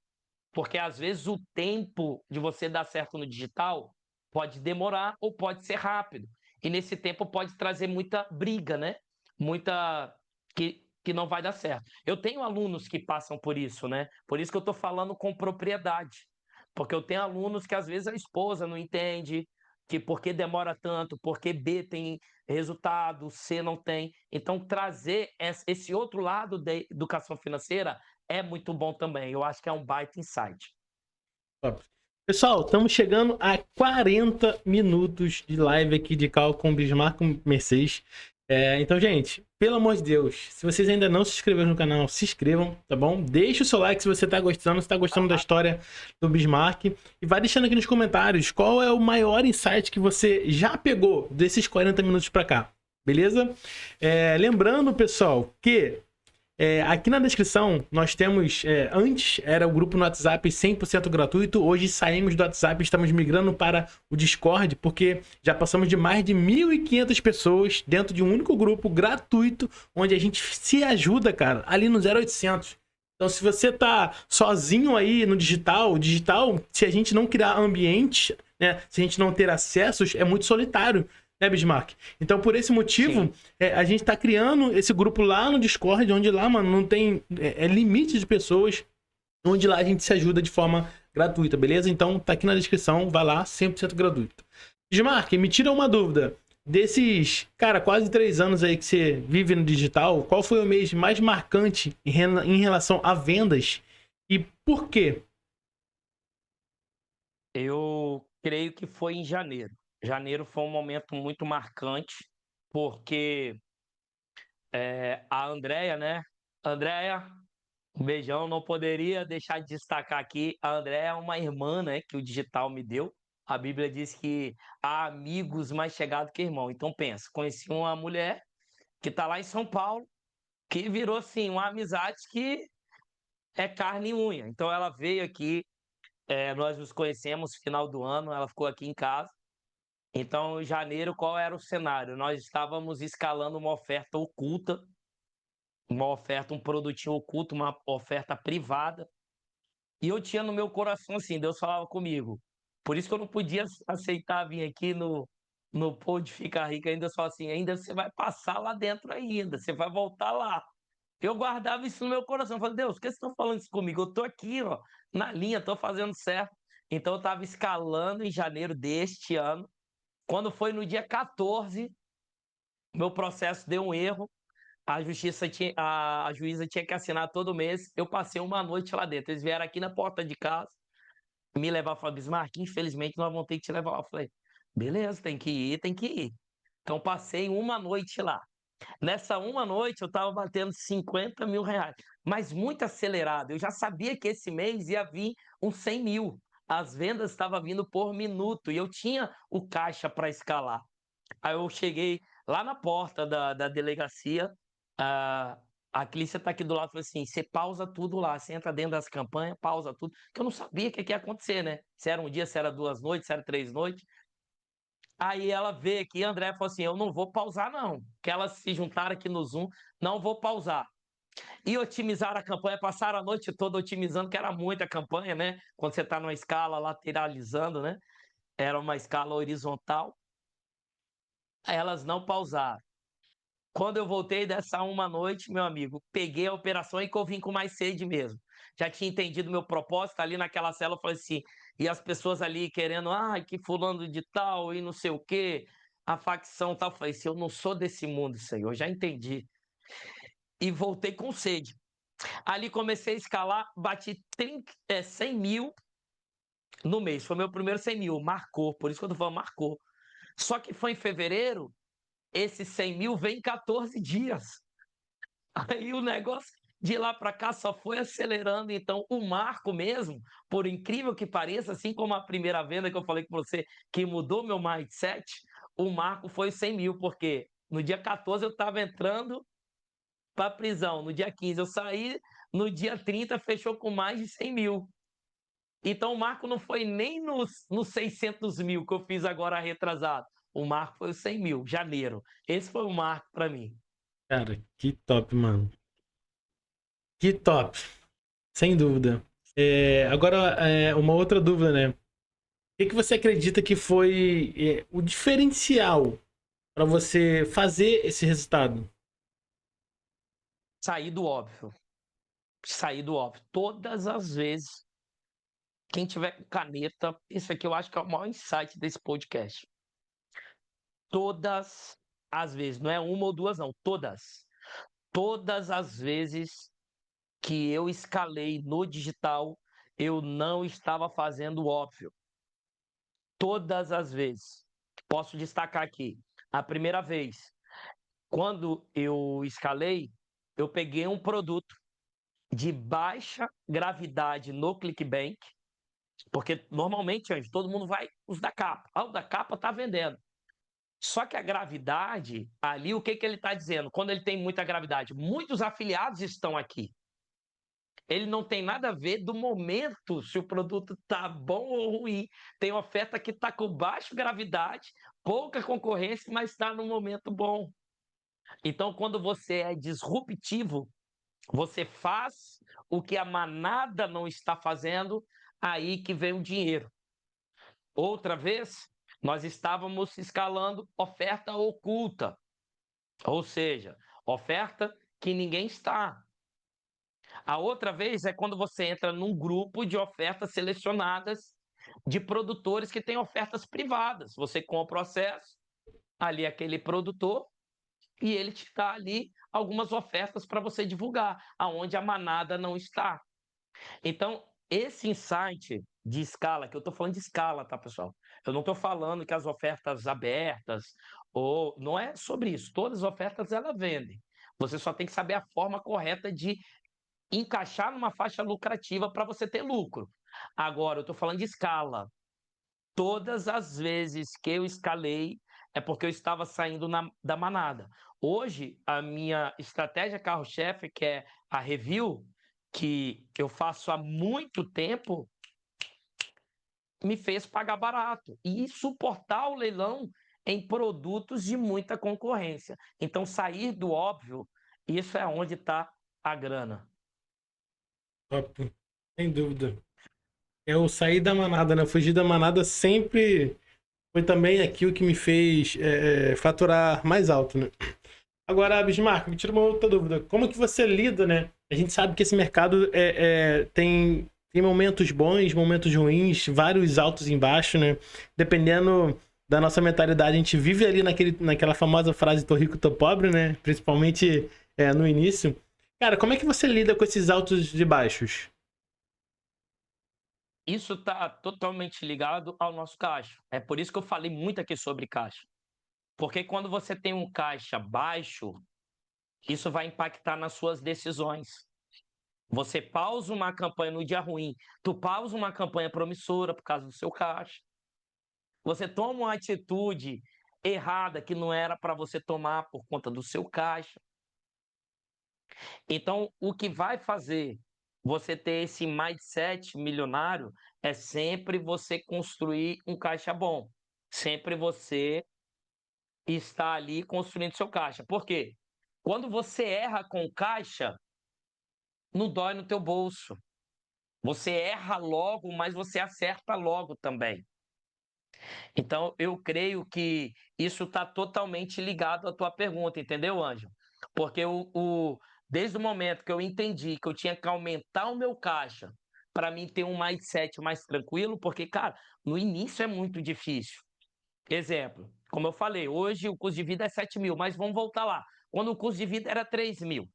porque às vezes o tempo de você dar certo no digital pode demorar ou pode ser rápido. E nesse tempo pode trazer muita briga, né? Muita que não vai dar certo. Eu tenho alunos que passam por isso, né? Por isso que eu estou falando com propriedade. Porque eu tenho alunos que às vezes a esposa não entende, que por que demora tanto, porque B tem resultado, C não tem. Então, trazer esse outro lado da educação financeira é muito bom também. Eu acho que é um baita insight. Top. Pessoal, estamos chegando a 40 minutos de live aqui de Call com Bismarck Mercedes. Então, gente, pelo amor de Deus, se vocês ainda não se inscreveram no canal, se inscrevam, tá bom? Deixa o seu like se você tá gostando, se tá gostando da história do Bismarck. E vai deixando aqui nos comentários qual é o maior insight que você já pegou desses 40 minutos pra cá, beleza? Lembrando, pessoal, que aqui na descrição nós temos, antes era o grupo no WhatsApp 100% gratuito, hoje saímos do WhatsApp e estamos migrando para o Discord, porque já passamos de mais de 1.500 pessoas dentro de um único grupo gratuito, onde a gente se ajuda, cara, ali no 0800. Então, se você tá sozinho aí no digital, se a gente não criar ambiente, né, se a gente não ter acessos, é muito solitário, né, Bismarck? Então, por esse motivo, a gente tá criando esse grupo lá no Discord, onde lá, mano, não tem limite de pessoas, onde lá a gente se ajuda de forma gratuita, beleza? Então, tá aqui na descrição, vai lá, 100% gratuito. Bismarck, me tira uma dúvida. Desses, cara, quase 3 anos aí que você vive no digital, qual foi o mês mais marcante em relação a vendas e por quê? Eu creio que foi em janeiro. Janeiro foi um momento muito marcante, porque a Andrea, né? Andrea, um beijão, não poderia deixar de destacar aqui. A Andrea é uma irmã, né, que o digital me deu. A Bíblia diz que há amigos mais chegados que irmão. Então pensa, conheci uma mulher que está lá em São Paulo, que virou assim uma amizade que é carne e unha. Então ela veio aqui, nós nos conhecemos no final do ano, ela ficou aqui em casa. Então, em janeiro, qual era o cenário? Nós estávamos escalando uma oferta oculta, uma oferta, um produtinho oculto, uma oferta privada. E eu tinha no meu coração assim, Deus falava comigo. Por isso que eu não podia aceitar vir aqui no Pode Ficar Rico ainda só assim, ainda você vai passar lá dentro ainda, você vai voltar lá. Eu guardava isso no meu coração, eu falei, Deus, por que vocês estão falando isso comigo? Eu tô aqui, ó, na linha, tô fazendo certo. Então eu estava escalando em janeiro deste ano. Quando foi no dia 14, meu processo deu um erro. A juíza tinha que assinar todo mês. Eu passei uma noite lá dentro. Eles vieram aqui na porta de casa me levar. Falaram, Bismarck, infelizmente nós vamos ter que te levar lá. Eu falei, beleza, tem que ir, tem que ir. Então passei uma noite lá. Nessa uma noite eu estava batendo 50 mil reais, mas muito acelerado. Eu já sabia que esse mês ia vir uns 100 mil. As vendas estavam vindo por minuto e eu tinha o caixa para escalar. Aí eu cheguei lá na porta da delegacia, a Clícia está aqui do lado e falou assim: você pausa tudo lá, você entra dentro das campanhas, pausa tudo, que eu não sabia o que ia acontecer, né? Se era um dia, se era 2 noites, se era 3 noites. Aí ela veio aqui, a André falou assim: eu não vou pausar, não. Que elas se juntaram aqui no Zoom, não vou pausar. E otimizaram a campanha, passaram a noite toda otimizando, que era muita campanha, né? Quando você está numa escala lateralizando, né? Era uma escala horizontal. Aí elas não pausaram. Quando eu voltei dessa uma noite, meu amigo, peguei a operação e que eu vim com mais sede mesmo. Já tinha entendido meu propósito ali naquela cela, eu falei assim, e as pessoas ali querendo, que fulano de tal e não sei o quê, a facção tal. Eu falei assim, eu não sou desse mundo, Senhor, já entendi. E voltei com sede. Ali comecei a escalar, bati 100 mil no mês. Foi meu primeiro 100 mil, marcou, por isso que eu tô falando, marcou. Só que foi em fevereiro, esses 100 mil vem em 14 dias. Aí o negócio de lá para cá só foi acelerando. Então, o marco mesmo, por incrível que pareça, assim como a primeira venda que eu falei com você, que mudou meu mindset, o marco foi 100 mil, porque no dia 14 eu estava entrando para a prisão, no dia 15 eu saí, no dia 30 fechou com mais de 100 mil. Então, o marco não foi nem nos 600 mil que eu fiz agora retrasado. O marco foi os 100 mil, janeiro. Esse foi o marco para mim. Cara, que top, mano. Que top. Sem dúvida. Agora, uma outra dúvida, né? O que você acredita que foi o diferencial para você fazer esse resultado? Saí do óbvio. Saí do óbvio. Todas as vezes, quem tiver com caneta, isso aqui eu acho que é o maior insight desse podcast. Todas as vezes, não é uma ou duas, não, todas. Todas as vezes que eu escalei no digital, eu não estava fazendo o óbvio. Todas as vezes. Posso destacar aqui. A primeira vez, quando eu escalei, eu peguei um produto de baixa gravidade no ClickBank, porque normalmente, Anjo, todo mundo vai os da capa. Ah, o da capa está vendendo. Só que a gravidade, ali, o que ele está dizendo? Quando ele tem muita gravidade, muitos afiliados estão aqui. Ele não tem nada a ver do momento, se o produto está bom ou ruim. Tem oferta que está com baixa gravidade, pouca concorrência, mas está no momento bom. Então, quando você é disruptivo, você faz o que a manada não está fazendo, aí que vem o dinheiro. Outra vez, nós estávamos escalando oferta oculta, ou seja, oferta que ninguém está. A outra vez é quando você entra num grupo de ofertas selecionadas de produtores que têm ofertas privadas. Você compra o acesso, ali aquele produtor, e ele te dá ali algumas ofertas para você divulgar, aonde a manada não está. Então, esse insight de escala, que eu estou falando de escala, tá, pessoal? Eu não estou falando que as ofertas abertas, ou não é sobre isso. Todas as ofertas, elas vendem. Você só tem que saber a forma correta de encaixar numa faixa lucrativa para você ter lucro. Agora, eu estou falando de escala. Todas as vezes que eu escalei é porque eu estava saindo da manada. Hoje, a minha estratégia carro-chefe, que é a review, que eu faço há muito tempo, me fez pagar barato e suportar o leilão em produtos de muita concorrência. Então, sair do óbvio, isso é onde está a grana. Top. Sem dúvida. Eu saí da manada, né? Fugir da manada sempre foi também aquilo que me fez faturar mais alto, né? Agora, Bismarck, me tira uma outra dúvida. Como que você lida, né? A gente sabe que esse mercado tem momentos bons, momentos ruins, vários altos e baixos, né? Dependendo da nossa mentalidade, a gente vive ali naquela famosa frase tô rico, tô pobre, né? Principalmente no início. Cara, como é que você lida com esses altos e baixos? Isso está totalmente ligado ao nosso caixa. É por isso que eu falei muito aqui sobre caixa. Porque quando você tem um caixa baixo, isso vai impactar nas suas decisões. Você pausa uma campanha no dia ruim, tu pausa uma campanha promissora por causa do seu caixa. Você toma uma atitude errada que não era para você tomar por conta do seu caixa. Então, o que vai fazer você ter esse mindset milionário é sempre você construir um caixa bom. Sempre você está ali construindo seu caixa. Por quê? Quando você erra com o caixa, não dói no teu bolso. Você erra logo, mas você acerta logo também. Então, eu creio que isso está totalmente ligado à tua pergunta, entendeu, Anjo? Porque desde o momento que eu entendi que eu tinha que aumentar o meu caixa para mim ter um mindset mais tranquilo, porque, cara, no início é muito difícil. Exemplo, como eu falei, hoje o custo de vida é 7 mil, mas vamos voltar lá. Quando o custo de vida era 3 mil,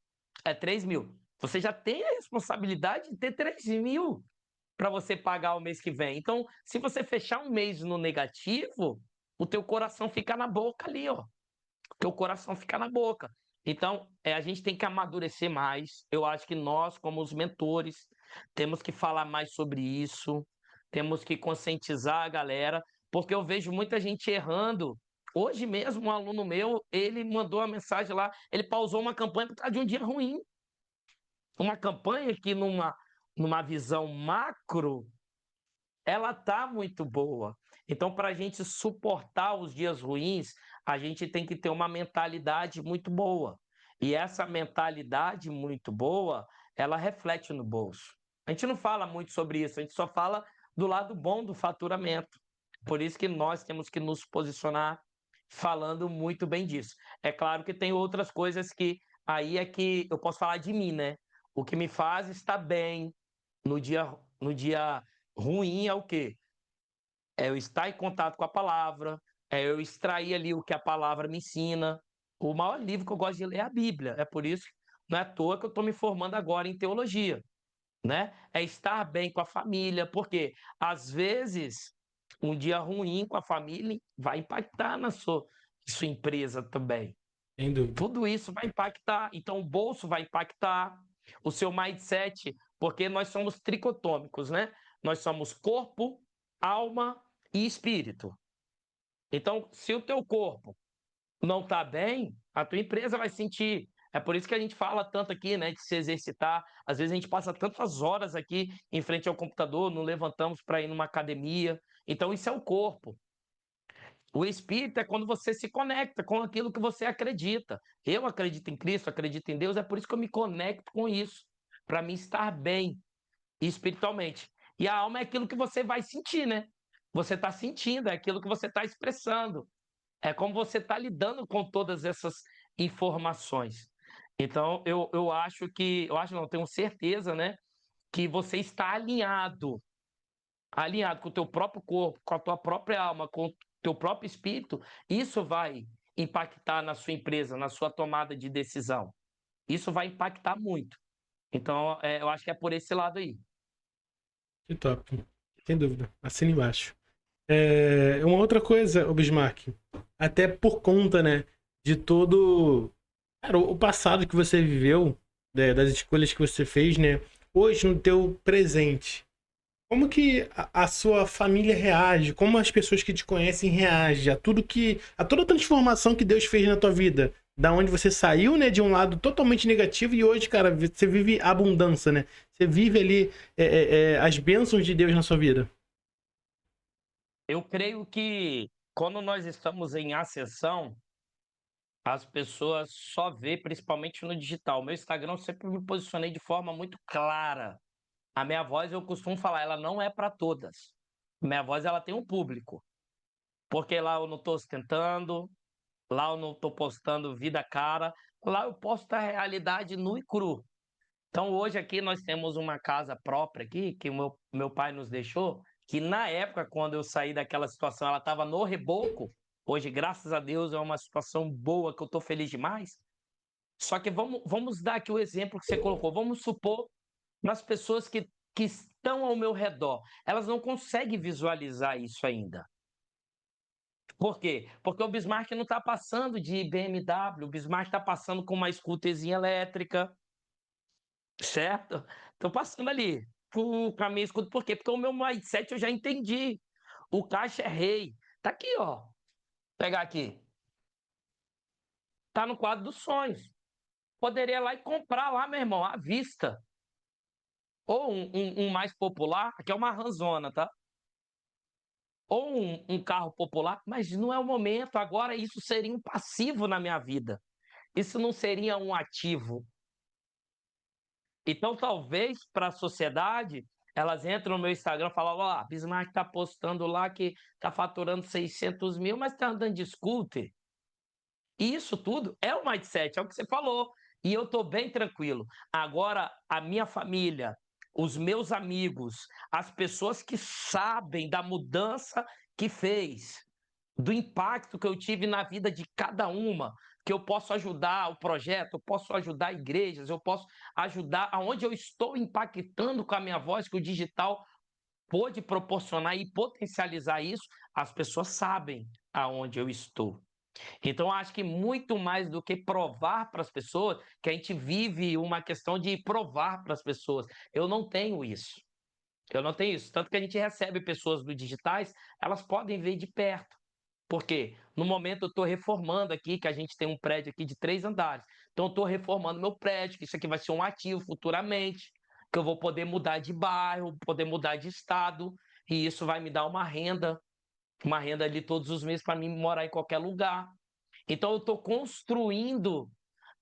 é 3 mil. Você já tem a responsabilidade de ter 3 mil para você pagar o mês que vem. Então, se você fechar um mês no negativo, o teu coração fica na boca ali, ó. O teu coração fica na boca. Então, a gente tem que amadurecer mais. Eu acho que nós, como os mentores, temos que falar mais sobre isso, temos que conscientizar a galera, porque eu vejo muita gente errando. Hoje mesmo, um aluno meu, ele mandou uma mensagem lá, ele pausou uma campanha por causa de um dia ruim. Uma campanha que numa visão macro ela tá muito boa. Então, para a gente suportar os dias ruins, a gente tem que ter uma mentalidade muito boa. E essa mentalidade muito boa, ela reflete no bolso. A gente não fala muito sobre isso, a gente só fala do lado bom do faturamento. Por isso que nós temos que nos posicionar falando muito bem disso. É claro que tem outras coisas que aí é que eu posso falar de mim, né? O que me faz estar bem no dia ruim é o quê? É eu estar em contato com a palavra, é eu extrair ali o que a palavra me ensina. O maior livro que eu gosto de ler é a Bíblia. É por isso, não é à toa que eu estou me formando agora em teologia, né? É estar bem com a família, porque às vezes um dia ruim com a família vai impactar na sua empresa também. Sem dúvida. Tudo isso vai impactar. Então, o bolso vai impactar, o seu mindset, porque nós somos tricotômicos, né? Nós somos corpo, alma e espírito. Então, se o teu corpo não está bem, a tua empresa vai sentir. É por isso que a gente fala tanto aqui, né, de se exercitar. Às vezes a gente passa tantas horas aqui em frente ao computador, não levantamos para ir numa academia. Então, isso é o corpo. O espírito é quando você se conecta com aquilo que você acredita. Eu acredito em Cristo, acredito em Deus, é por isso que eu me conecto com isso, para me estar bem espiritualmente. E a alma é aquilo que você vai sentir, né? Você está sentindo, é aquilo que você está expressando. É como você está lidando com todas essas informações. Então, eu acho que, eu acho não, tenho certeza, né, que você está alinhado com o teu próprio corpo, com a tua própria alma, com o teu próprio espírito, isso vai impactar na sua empresa, na sua tomada de decisão. Isso vai impactar muito. Então, eu acho que é por esse lado aí. Que top. Sem dúvida. Assina embaixo. Uma outra coisa, o Bismarck, até por conta, né, de todo, cara, o passado que você viveu, né, das escolhas que você fez, né, hoje no teu presente, como que a sua família reage? Como as pessoas que te conhecem reagem a toda a transformação que Deus fez na tua vida? Da onde você saiu, né, de um lado totalmente negativo e hoje, cara, você vive a abundância, né? Você vive ali as bênçãos de Deus na sua vida. Eu creio que quando nós estamos em ascensão, as pessoas só vê, principalmente no digital. Meu Instagram eu sempre me posicionei de forma muito clara. A minha voz, eu costumo falar, ela não é para todas. Minha voz, ela tem um público. Porque lá eu não estou ostentando, lá eu não estou postando vida cara, lá eu posto a realidade nua e cru. Então hoje aqui nós temos uma casa própria aqui, que o meu pai nos deixou, que na época, quando eu saí daquela situação, ela estava no reboco. Hoje, graças a Deus, é uma situação boa, que eu estou feliz demais. Só que vamos dar aqui o exemplo que você colocou. Vamos supor nas pessoas que estão ao meu redor. Elas não conseguem visualizar isso ainda. Por quê? Porque o Bismarck não está passando de BMW, o Bismarck está passando com uma scooterzinha elétrica, certo? Estou passando ali com a minha scooter. Por quê? Porque o meu mindset eu já entendi. O caixa é rei. Tá aqui, ó. Vou pegar aqui. Tá no quadro dos sonhos. Poderia ir lá e comprar lá, meu irmão, à vista. Ou um mais popular, que é uma ranzona, tá? Ou um carro popular, mas não é o momento. Agora isso seria um passivo na minha vida. Isso não seria um ativo. Então, talvez para a sociedade, elas entram no meu Instagram e falam: ó, Bismarck está postando lá que está faturando 600 mil, mas está andando de scooter. E isso tudo é o mindset, é o que você falou. E eu estou bem tranquilo. Agora, a minha família, os meus amigos, as pessoas que sabem da mudança que fez, do impacto que eu tive na vida de cada uma, que eu posso ajudar o projeto, eu posso ajudar igrejas, eu posso ajudar aonde eu estou impactando com a minha voz, que o digital pôde proporcionar e potencializar isso, as pessoas sabem aonde eu estou. Então, acho que muito mais do que provar para as pessoas, que a gente vive uma questão de provar para as pessoas. Eu não tenho isso. Eu não tenho isso. Tanto que a gente recebe pessoas do digitais, elas podem ver de perto. Por quê? No momento eu estou reformando aqui, que a gente tem um prédio aqui de 3 andares. Então eu estou reformando meu prédio, que isso aqui vai ser um ativo futuramente, que eu vou poder mudar de bairro, poder mudar de estado. e isso vai me dar uma renda ali todos os meses para mim morar em qualquer lugar. Então eu estou construindo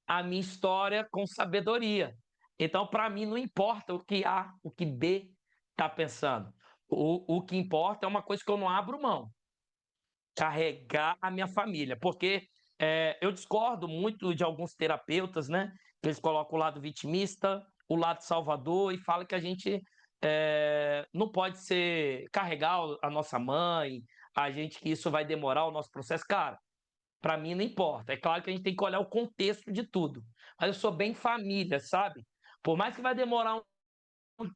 a minha história com sabedoria. Então, para mim, não importa o que A, o que B está pensando. O que importa é uma coisa que eu não abro mão: carregar a minha família. Porque eu discordo muito de alguns terapeutas, né? Que eles colocam o lado vitimista, o lado salvador, e falam que a gente não pode carregar a nossa mãe, a gente que isso vai demorar o nosso processo. Cara, para mim não importa. É claro que a gente tem que olhar o contexto de tudo. Mas eu sou bem família, sabe? Por mais que vai demorar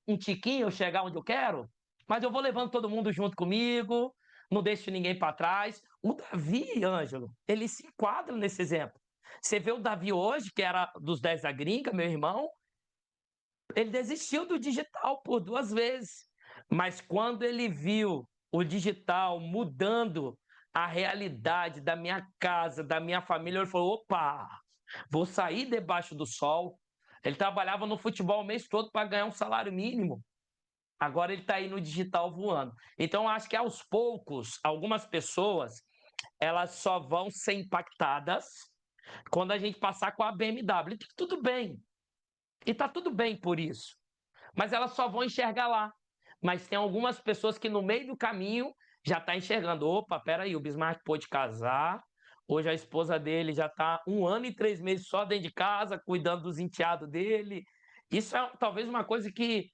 um tiquinho eu chegar onde eu quero, mas eu vou levando todo mundo junto comigo, não deixo ninguém para trás. O Davi, Ângelo, ele se enquadra nesse exemplo. Você vê o Davi hoje, que era dos 10 da gringa, meu irmão, ele desistiu do digital por 2 vezes. Mas quando ele viu o digital mudando a realidade da minha casa, da minha família, ele falou: opa, vou sair debaixo do sol. Ele trabalhava no futebol o mês todo para ganhar um salário mínimo. Agora ele está aí no digital voando. Então, acho que aos poucos, algumas pessoas elas só vão ser impactadas quando a gente passar com a BMW. E tá tudo bem. E tá tudo bem por isso. Mas elas só vão enxergar lá. Mas tem algumas pessoas que no meio do caminho já tá enxergando: opa, peraí, o Bismarck pôde casar, hoje a esposa dele já tá 1 ano e 3 meses só dentro de casa, cuidando dos enteados dele. Isso é talvez uma coisa que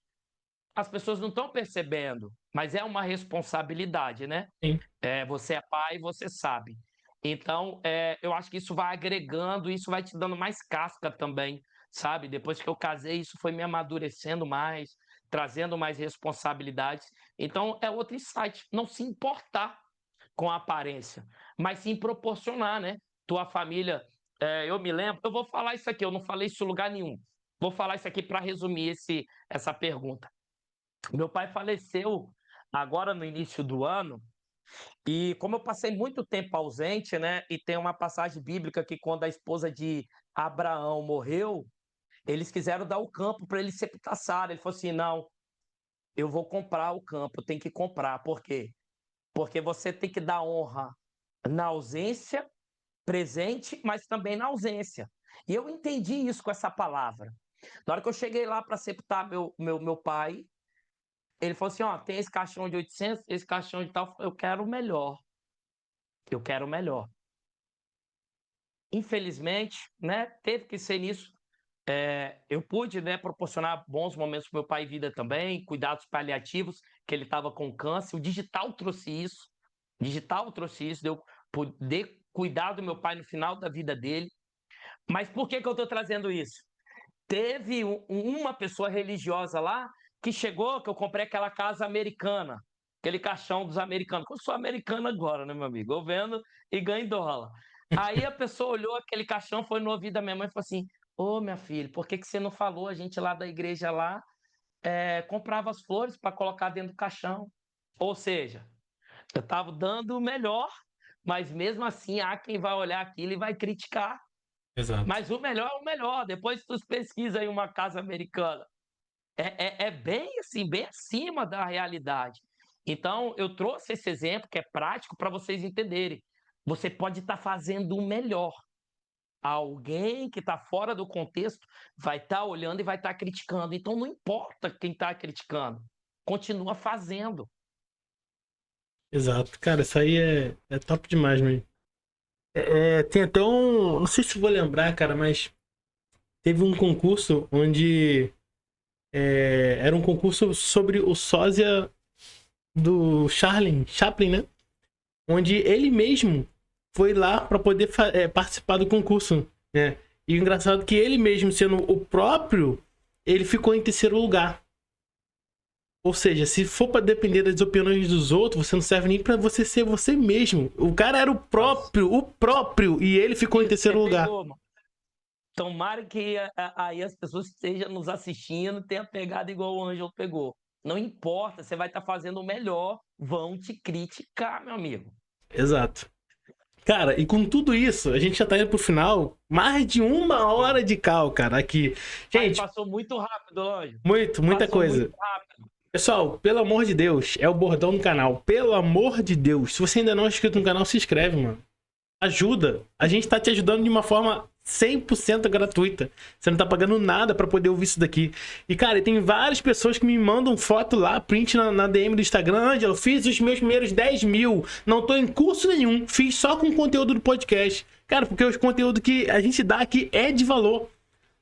as pessoas não estão percebendo, mas é uma responsabilidade, né? Sim. Você é pai, você sabe. Então, eu acho que isso vai agregando, isso vai te dando mais casca também, sabe? Depois que eu casei, isso foi me amadurecendo mais, trazendo mais responsabilidades. Então, é outro insight: não se importar com a aparência, mas sim proporcionar, né? Tua família. Eu me lembro, eu vou falar isso aqui, eu não falei isso em lugar nenhum. Vou falar isso aqui para resumir essa pergunta. Meu pai faleceu agora no início do ano, e como eu passei muito tempo ausente, né? E tem uma passagem bíblica que quando a esposa de Abraão morreu, eles quiseram dar o campo para ele sepultar. Ele falou assim: não, eu vou comprar o campo, tem que comprar. Por quê? Porque você tem que dar honra na ausência, presente, mas também na ausência. E eu entendi isso com essa palavra. Na hora que eu cheguei lá para sepultar meu pai, ele falou assim: ó, tem esse caixão de 800, esse caixão de tal. Eu quero o melhor. Eu quero o melhor. Infelizmente, né, teve que ser nisso. Eu pude, né, proporcionar bons momentos para meu pai em vida também, cuidados paliativos, que ele estava com câncer. O digital trouxe isso. O digital trouxe isso, de eu poder cuidar do meu pai no final da vida dele. Mas por que eu estou trazendo isso? Teve uma pessoa religiosa lá que chegou, que eu comprei aquela casa americana, aquele caixão dos americanos. Eu sou americano agora, né, meu amigo? Eu vendo e ganho em dólar. Aí a pessoa olhou aquele caixão, foi no ouvido da minha mãe e falou assim: ô, minha filha, por que você não falou? A gente lá da igreja lá comprava as flores para colocar dentro do caixão. Ou seja, eu estava dando o melhor, mas mesmo assim há quem vai olhar aquilo e vai criticar. Exato. Mas o melhor é o melhor. Depois tu pesquisa aí uma casa americana. É bem assim, bem acima da realidade. Então, eu trouxe esse exemplo que é prático para vocês entenderem. Você pode estar fazendo o melhor. Alguém que está fora do contexto vai estar olhando e vai estar criticando. Então, não importa quem está criticando. Continua fazendo. Exato. Cara, isso aí é top demais, mesmo. Tem até um. Não sei se vou lembrar, cara, mas teve um concurso onde. Era um concurso sobre o sósia do Chaplin, né? Onde ele mesmo foi lá para poder participar do concurso, né? E o engraçado é que ele mesmo, sendo o próprio, ele ficou em terceiro lugar. Ou seja, se for para depender das opiniões dos outros, você não serve nem para você ser você mesmo. O cara era o próprio, e ele ficou em terceiro lugar. Tomara que aí as pessoas que estejam nos assistindo tenham pegado igual o Ângelo pegou. Não importa, você vai estar fazendo o melhor, vão te criticar, meu amigo. Exato. Cara, e com tudo isso, a gente já tá indo pro final. Mais de 1 hora de cal, cara, aqui. Gente, passou muito rápido, Ângelo. muita coisa. Muito rápido. Pessoal, pelo amor de Deus, é o bordão do canal. Pelo amor de Deus, se você ainda não é inscrito no canal, se inscreve, mano. Ajuda. A gente tá te ajudando de uma forma 100% gratuita. Você não tá pagando nada pra poder ouvir isso daqui. E, cara, tem várias pessoas que me mandam foto lá, print na DM do Instagram. Ângelo, fiz os meus primeiros 10 mil. Não tô em curso nenhum. Fiz só com conteúdo do podcast. Cara, porque os conteúdos que a gente dá aqui é de valor.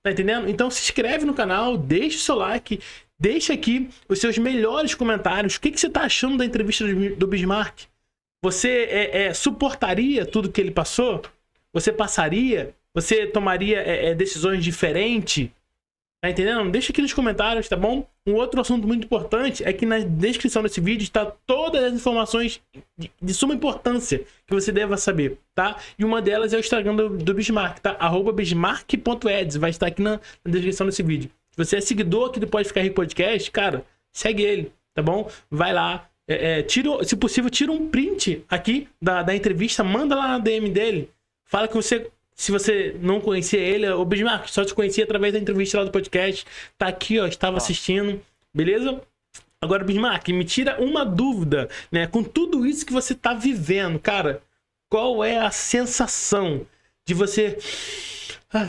Tá entendendo? Então se inscreve no canal, deixa o seu like, deixa aqui os seus melhores comentários. O que você tá achando da entrevista do Bismarck? Você suportaria tudo que ele passou? Você passaria? Você tomaria decisões diferentes? Tá entendendo? Deixa aqui nos comentários, tá bom? Um outro assunto muito importante é que na descrição desse vídeo está todas as informações de suma importância que você deva saber, tá? E uma delas é o Instagram do Bismarck, tá? @bismarck.eds, vai estar aqui na descrição desse vídeo. Se você é seguidor aqui do Pode Ficar Rico Podcast, cara, segue ele, tá bom? Vai lá, se possível, tira um print aqui da entrevista, manda lá na DM dele, fala que se você não conhecia ele, o Bismarck só te conhecia através da entrevista lá do podcast. Tá aqui, ó, estava assistindo, beleza? Agora, Bismarck, me tira uma dúvida, né? Com tudo isso que você tá vivendo, cara, qual é a sensação de você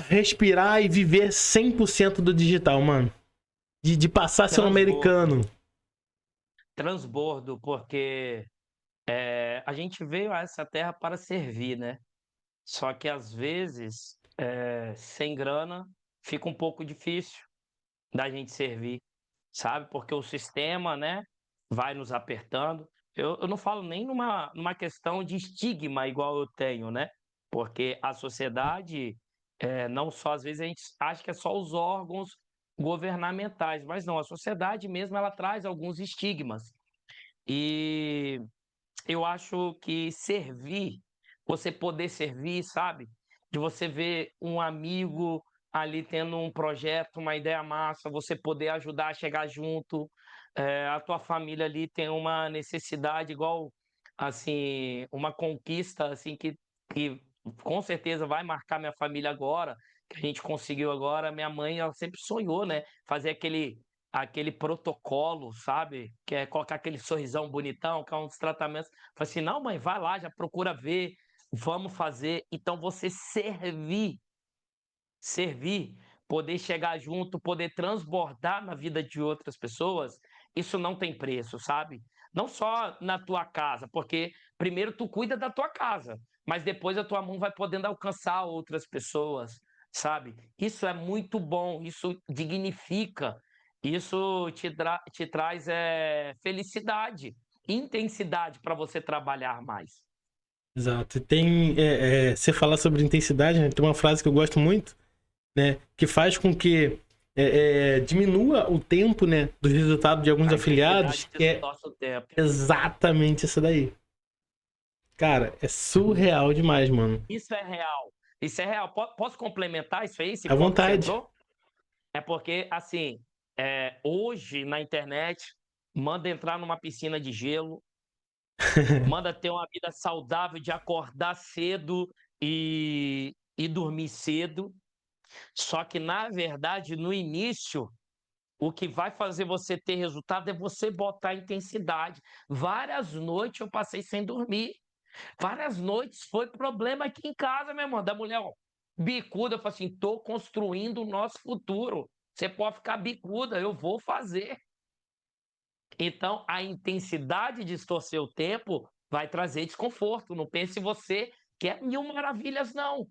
respirar e viver 100% do digital, mano? De passar a ser um americano. Transbordo, porque a gente veio a essa terra para servir, né? Só que às vezes, sem grana, fica um pouco difícil da gente servir, sabe? Porque o sistema, né, vai nos apertando. Eu não falo nem numa questão de estigma igual eu tenho, né? Porque a sociedade, não só, às vezes a gente acha que é só os órgãos governamentais, mas não, a sociedade mesmo ela traz alguns estigmas. E eu acho que servir, você poder servir, sabe? De você ver um amigo ali tendo um projeto, uma ideia massa, você poder ajudar a chegar junto, a tua família ali tem uma necessidade igual, assim, uma conquista, assim, que com certeza vai marcar minha família agora, que a gente conseguiu agora. Minha mãe, ela sempre sonhou, né? Fazer aquele protocolo, sabe? Que é colocar aquele sorrisão bonitão, que é um dos tratamentos. Falei assim, não, mãe, vai lá, já procura ver, vamos fazer. Então você servir, poder chegar junto, poder transbordar na vida de outras pessoas, isso não tem preço, sabe? Não só na tua casa, porque primeiro tu cuida da tua casa, mas depois a tua mão vai podendo alcançar outras pessoas, sabe? Isso é muito bom, isso dignifica, isso te traz felicidade, intensidade para você trabalhar mais. Exato. Tem, você falar sobre intensidade, né? Tem uma frase que eu gosto muito, né? Que faz com que diminua o tempo, né? Do resultado de alguns afiliados, que é exatamente isso daí. Cara, é surreal demais, mano. Isso é real. Isso é real. Posso complementar isso aí? À vontade. É porque, assim, hoje na internet, manda entrar numa piscina de gelo, manda ter uma vida saudável de acordar cedo e dormir cedo. Só que, na verdade, no início, o que vai fazer você ter resultado é você botar intensidade. Várias noites eu passei sem dormir. Várias noites foi problema aqui em casa, meu irmão. Da mulher, ó, bicuda. Eu falei assim: tô construindo o nosso futuro. Você pode ficar bicuda, eu vou fazer. Então, a intensidade de distorcer o tempo vai trazer desconforto. Não pense você que é mil maravilhas, não.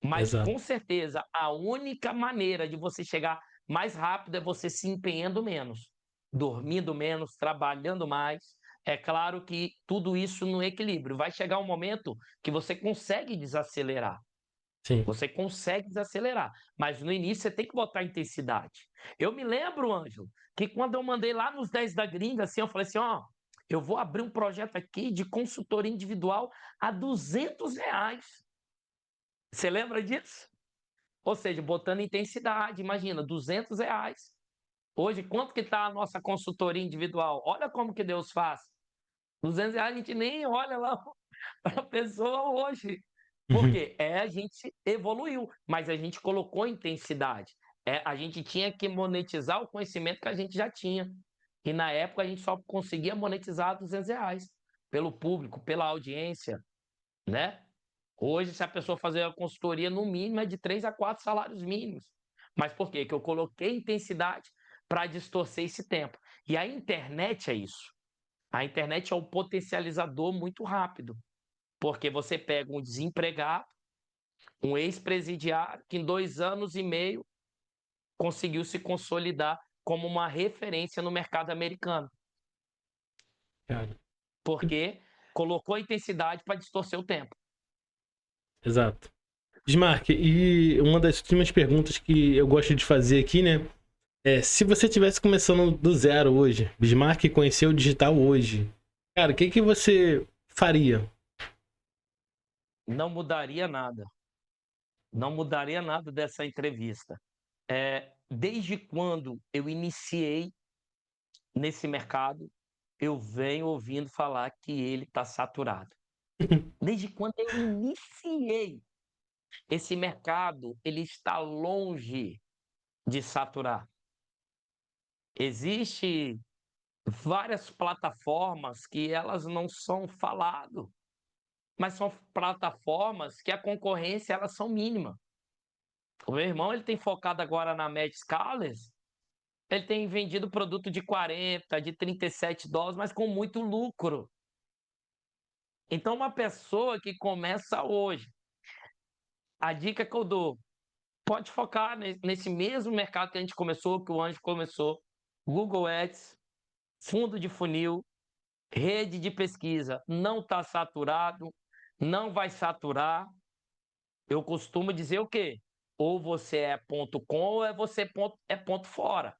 Mas, Exato. com certeza, a única maneira de você chegar mais rápido é você se empenhando menos, dormindo menos, trabalhando mais. É claro que tudo isso no equilíbrio. Vai chegar um momento que você consegue desacelerar. Sim. Você consegue desacelerar, mas no início você tem que botar intensidade. Eu me lembro, Ângelo, que quando eu mandei lá nos 10 da gringa, assim, eu falei assim, ó, eu vou abrir um projeto aqui de consultoria individual a R$ 200. Você lembra disso? Ou seja, botando intensidade, imagina, R$ 200. Hoje, quanto que está a nossa consultoria individual? Olha como que Deus faz. R$ 200 a gente nem olha lá para a pessoa hoje. Por Uhum. quê? A gente evoluiu, mas a gente colocou intensidade. A gente tinha que monetizar o conhecimento que a gente já tinha. E na época a gente só conseguia monetizar R$ 200 pelo público, pela audiência, né? Hoje, se a pessoa fazer a consultoria, no mínimo é de 3 a 4 salários mínimos. Mas por quê? Que eu coloquei intensidade para distorcer esse tempo. E a internet é isso. A internet é um potencializador muito rápido. Porque você pega um desempregado, um ex-presidiário, que em 2 anos e meio conseguiu se consolidar como uma referência no mercado americano. Cara, Porque colocou a intensidade para distorcer o tempo. exato. Bismarck, e uma das últimas perguntas que eu gosto de fazer aqui, né? Se você estivesse começando do zero hoje, Bismarck conheceu o digital hoje, cara, o que que você faria? Não mudaria nada. Não mudaria nada dessa entrevista. Desde quando eu iniciei nesse mercado, eu venho ouvindo falar que ele está saturado. Desde quando eu iniciei, esse mercado ele está longe de saturar. Existem várias plataformas que elas não são falado, mas são plataformas que a concorrência elas são mínima. O meu irmão ele tem focado agora na Mad Scalers, ele tem vendido produto de 40, de US$ 37, mas com muito lucro. Então, uma pessoa que começa hoje, a dica que eu dou, pode focar nesse mesmo mercado que a gente começou, que o Anjo começou, Google Ads, fundo de funil, rede de pesquisa, não está saturado, não vai saturar. Eu costumo dizer o quê? Ou você é ponto com ou você é ponto fora.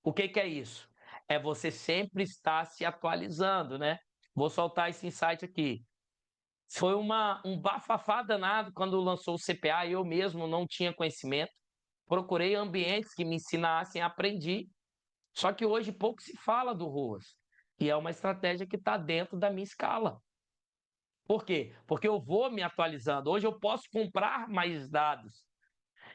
O que que é isso? É você sempre estar se atualizando, né? Vou soltar esse insight aqui. Foi um bafafá danado quando lançou o CPA, eu mesmo não tinha conhecimento. Procurei ambientes que me ensinassem, aprendi. Só que hoje pouco se fala do ROAS. E é uma estratégia que está dentro da minha escala. Por quê? Porque eu vou me atualizando. Hoje eu posso comprar mais dados.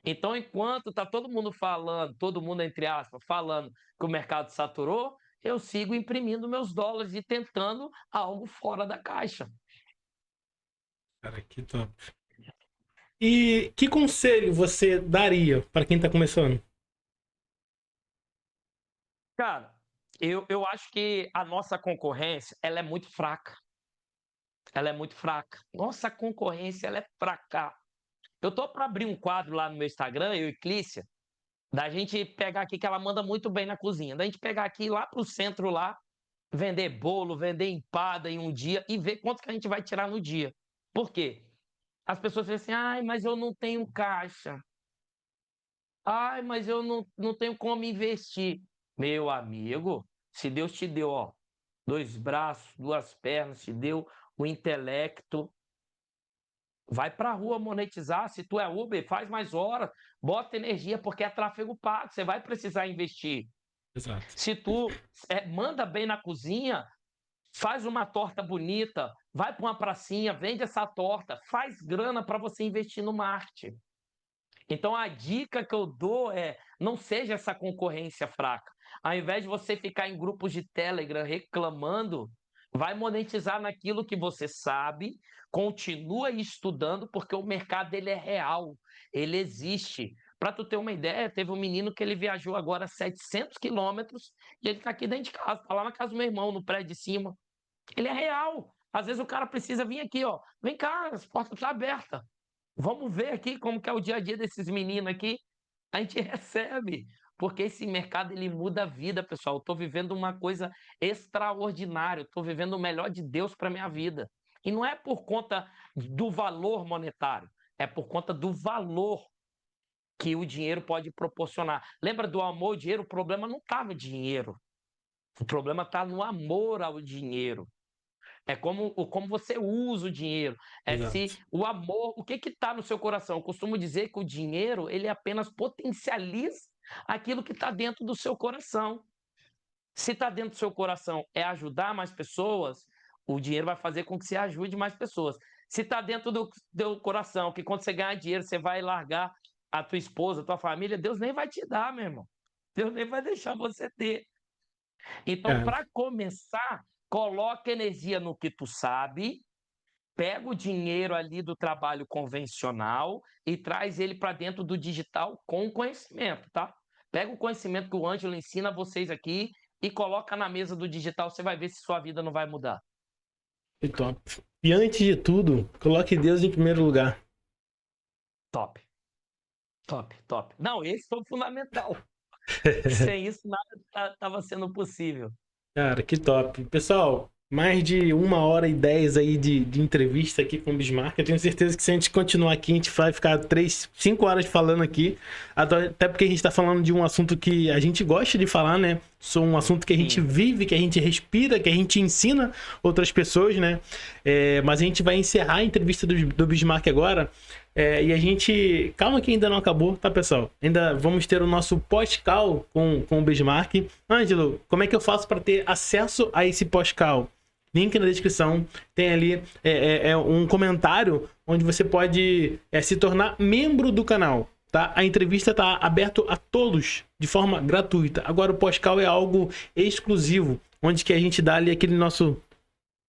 Então, enquanto está todo mundo falando, todo mundo, entre aspas, falando que o mercado saturou, eu sigo imprimindo meus dólares e tentando algo fora da caixa. Cara, que top. E que conselho você daria para quem tá começando? Cara, eu acho que a nossa concorrência ela é muito fraca. Ela é muito fraca. Nossa concorrência ela é fraca. Eu tô para abrir um quadro lá no meu Instagram, eu e Clícia, da gente pegar aqui, que ela manda muito bem na cozinha, da gente pegar aqui lá pro centro lá, vender bolo, vender empada em um dia e ver quanto que a gente vai tirar no dia. Por quê? As pessoas dizem assim, ai, mas eu não tenho caixa. Ai, mas eu não tenho como investir. Meu amigo, se Deus te deu, ó, 2 braços, 2 pernas, te deu o intelecto, vai para a rua monetizar. Se tu é Uber, faz mais horas, bota energia, porque é tráfego pago, você vai precisar investir. Exato. Se tu manda bem na cozinha, faz uma torta bonita, vai para uma pracinha, vende essa torta, faz grana para você investir no marketing. Então a dica que eu dou é: não seja essa concorrência fraca. Ao invés de você ficar em grupos de Telegram reclamando, vai monetizar naquilo que você sabe, continua estudando, porque o mercado ele é real, ele existe. Para tu ter uma ideia, teve um menino que ele viajou agora 700 quilômetros e ele está aqui dentro de casa, está lá na casa do meu irmão, no prédio de cima. Ele é real. Às vezes o cara precisa vir aqui, ó. Vem cá, as portas estão abertas. Vamos ver aqui como que é o dia a dia desses meninos aqui. A gente recebe, porque esse mercado ele muda a vida, pessoal. Eu estou vivendo uma coisa extraordinária. Estou vivendo o melhor de Deus para minha vida. E não é por conta do valor monetário, é por conta do valor que o dinheiro pode proporcionar. Lembra do amor ao dinheiro? O problema não está no dinheiro. O problema está no amor ao dinheiro. É como você usa o dinheiro. É se Exato. o amor, o que está no seu coração? Eu costumo dizer que o dinheiro ele apenas potencializa aquilo que está dentro do seu coração. Se está dentro do seu coração é ajudar mais pessoas, o dinheiro vai fazer com que você ajude mais pessoas. Se está dentro do teu coração que quando você ganhar dinheiro você vai largar a tua esposa, a tua família, Deus nem vai te dar, meu irmão. Deus nem vai deixar você ter. Então, para começar, coloca energia no que tu sabe, pega o dinheiro ali do trabalho convencional e traz ele para dentro do digital com conhecimento, tá? Pega o conhecimento que o Ângelo ensina a vocês aqui e coloca na mesa do digital, você vai ver se sua vida não vai mudar. Que top. E antes de tudo, coloque Deus em primeiro lugar. Top. Top, top. Não, esse foi o fundamental. Sem isso, nada estava sendo possível. Cara, que top. Pessoal, mais de 1h10 aí de entrevista aqui com o Bismarck. Eu tenho certeza que se a gente continuar aqui, a gente vai ficar 5 horas falando aqui. Até porque a gente tá falando de um assunto que a gente gosta de falar, né? Um assunto que a gente vive, que a gente respira, que a gente ensina outras pessoas, né? Mas a gente vai encerrar a entrevista do Bismarck agora. E a gente... Calma que ainda não acabou, tá, pessoal? Ainda vamos ter o nosso pós-call com o Bismarck. Ângelo, como é que eu faço para ter acesso a esse pós-call? Link na descrição. Tem ali um comentário onde você pode se tornar membro do canal. Tá? A entrevista está aberta a todos de forma gratuita. Agora o pós-call é algo exclusivo, onde que a gente dá ali aquele nosso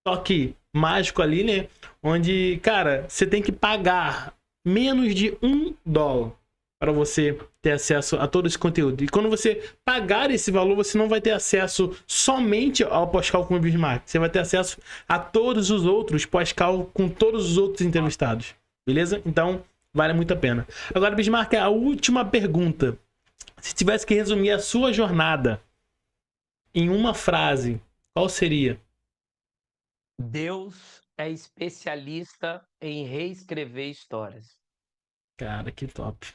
toque mágico ali, né? Onde, cara, você tem que pagar menos de $1 para você ter acesso a todo esse conteúdo. E quando você pagar esse valor, você não vai ter acesso somente ao pós-call com o Bismarck. Você vai ter acesso a todos os outros pós-call com todos os outros entrevistados. Beleza? Então, vale muito a pena. Agora, Bismarck, a última pergunta. Se tivesse que resumir a sua jornada em uma frase, qual seria? Deus é especialista em reescrever histórias. Cara, que top.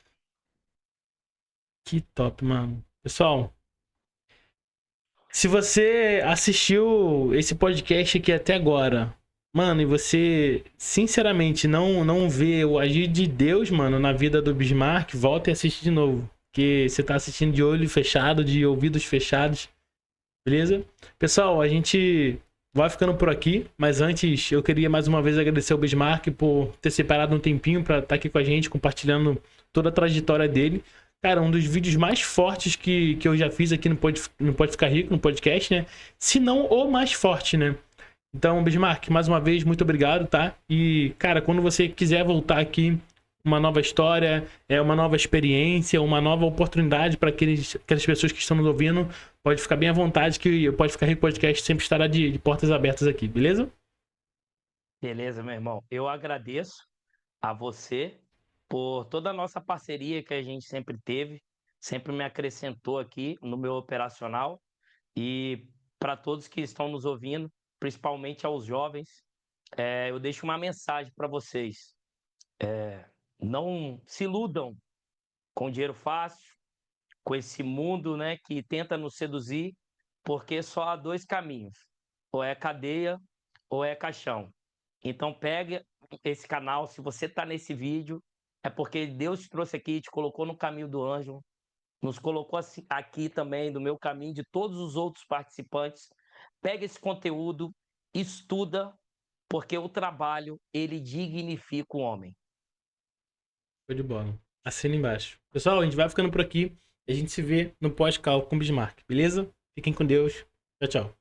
Que top, mano. Pessoal, se você assistiu esse podcast aqui até agora, mano, e você sinceramente não vê o agir de Deus, mano, na vida do Bismarck, volta e assiste de novo. Porque você tá assistindo de olho fechado, de ouvidos fechados. Beleza? Pessoal, a gente vai ficando por aqui, mas antes eu queria mais uma vez agradecer ao Bismarck por ter separado um tempinho para estar aqui com a gente, compartilhando toda a trajetória dele. Cara, um dos vídeos mais fortes que eu já fiz aqui no Pode Ficar Rico, no podcast, né? Se não o mais forte, né? Então, Bismarck, mais uma vez, muito obrigado, tá? E, cara, quando você quiser voltar aqui, uma nova história, uma nova experiência, uma nova oportunidade para aquelas pessoas que estão nos ouvindo, pode ficar bem à vontade que o Pode Ficar Rico Podcast sempre estará de portas abertas aqui, beleza? Beleza, meu irmão. Eu agradeço a você por toda a nossa parceria que a gente sempre teve, sempre me acrescentou aqui no meu operacional e para todos que estão nos ouvindo, principalmente aos jovens, eu deixo uma mensagem para vocês. Não se iludam com dinheiro fácil, com esse mundo, né, que tenta nos seduzir, porque só há 2 caminhos: ou é cadeia ou é caixão. Então pegue esse canal, se você está nesse vídeo, é porque Deus te trouxe aqui, te colocou no caminho do Ângelo, nos colocou aqui também no meu caminho, de todos os outros participantes. Pega esse conteúdo, estuda, porque o trabalho, ele dignifica o homem. Show de bola. Assina embaixo. Pessoal, a gente vai ficando por aqui. A gente se vê no pós-call com o Bismarck, beleza? Fiquem com Deus. Tchau, tchau.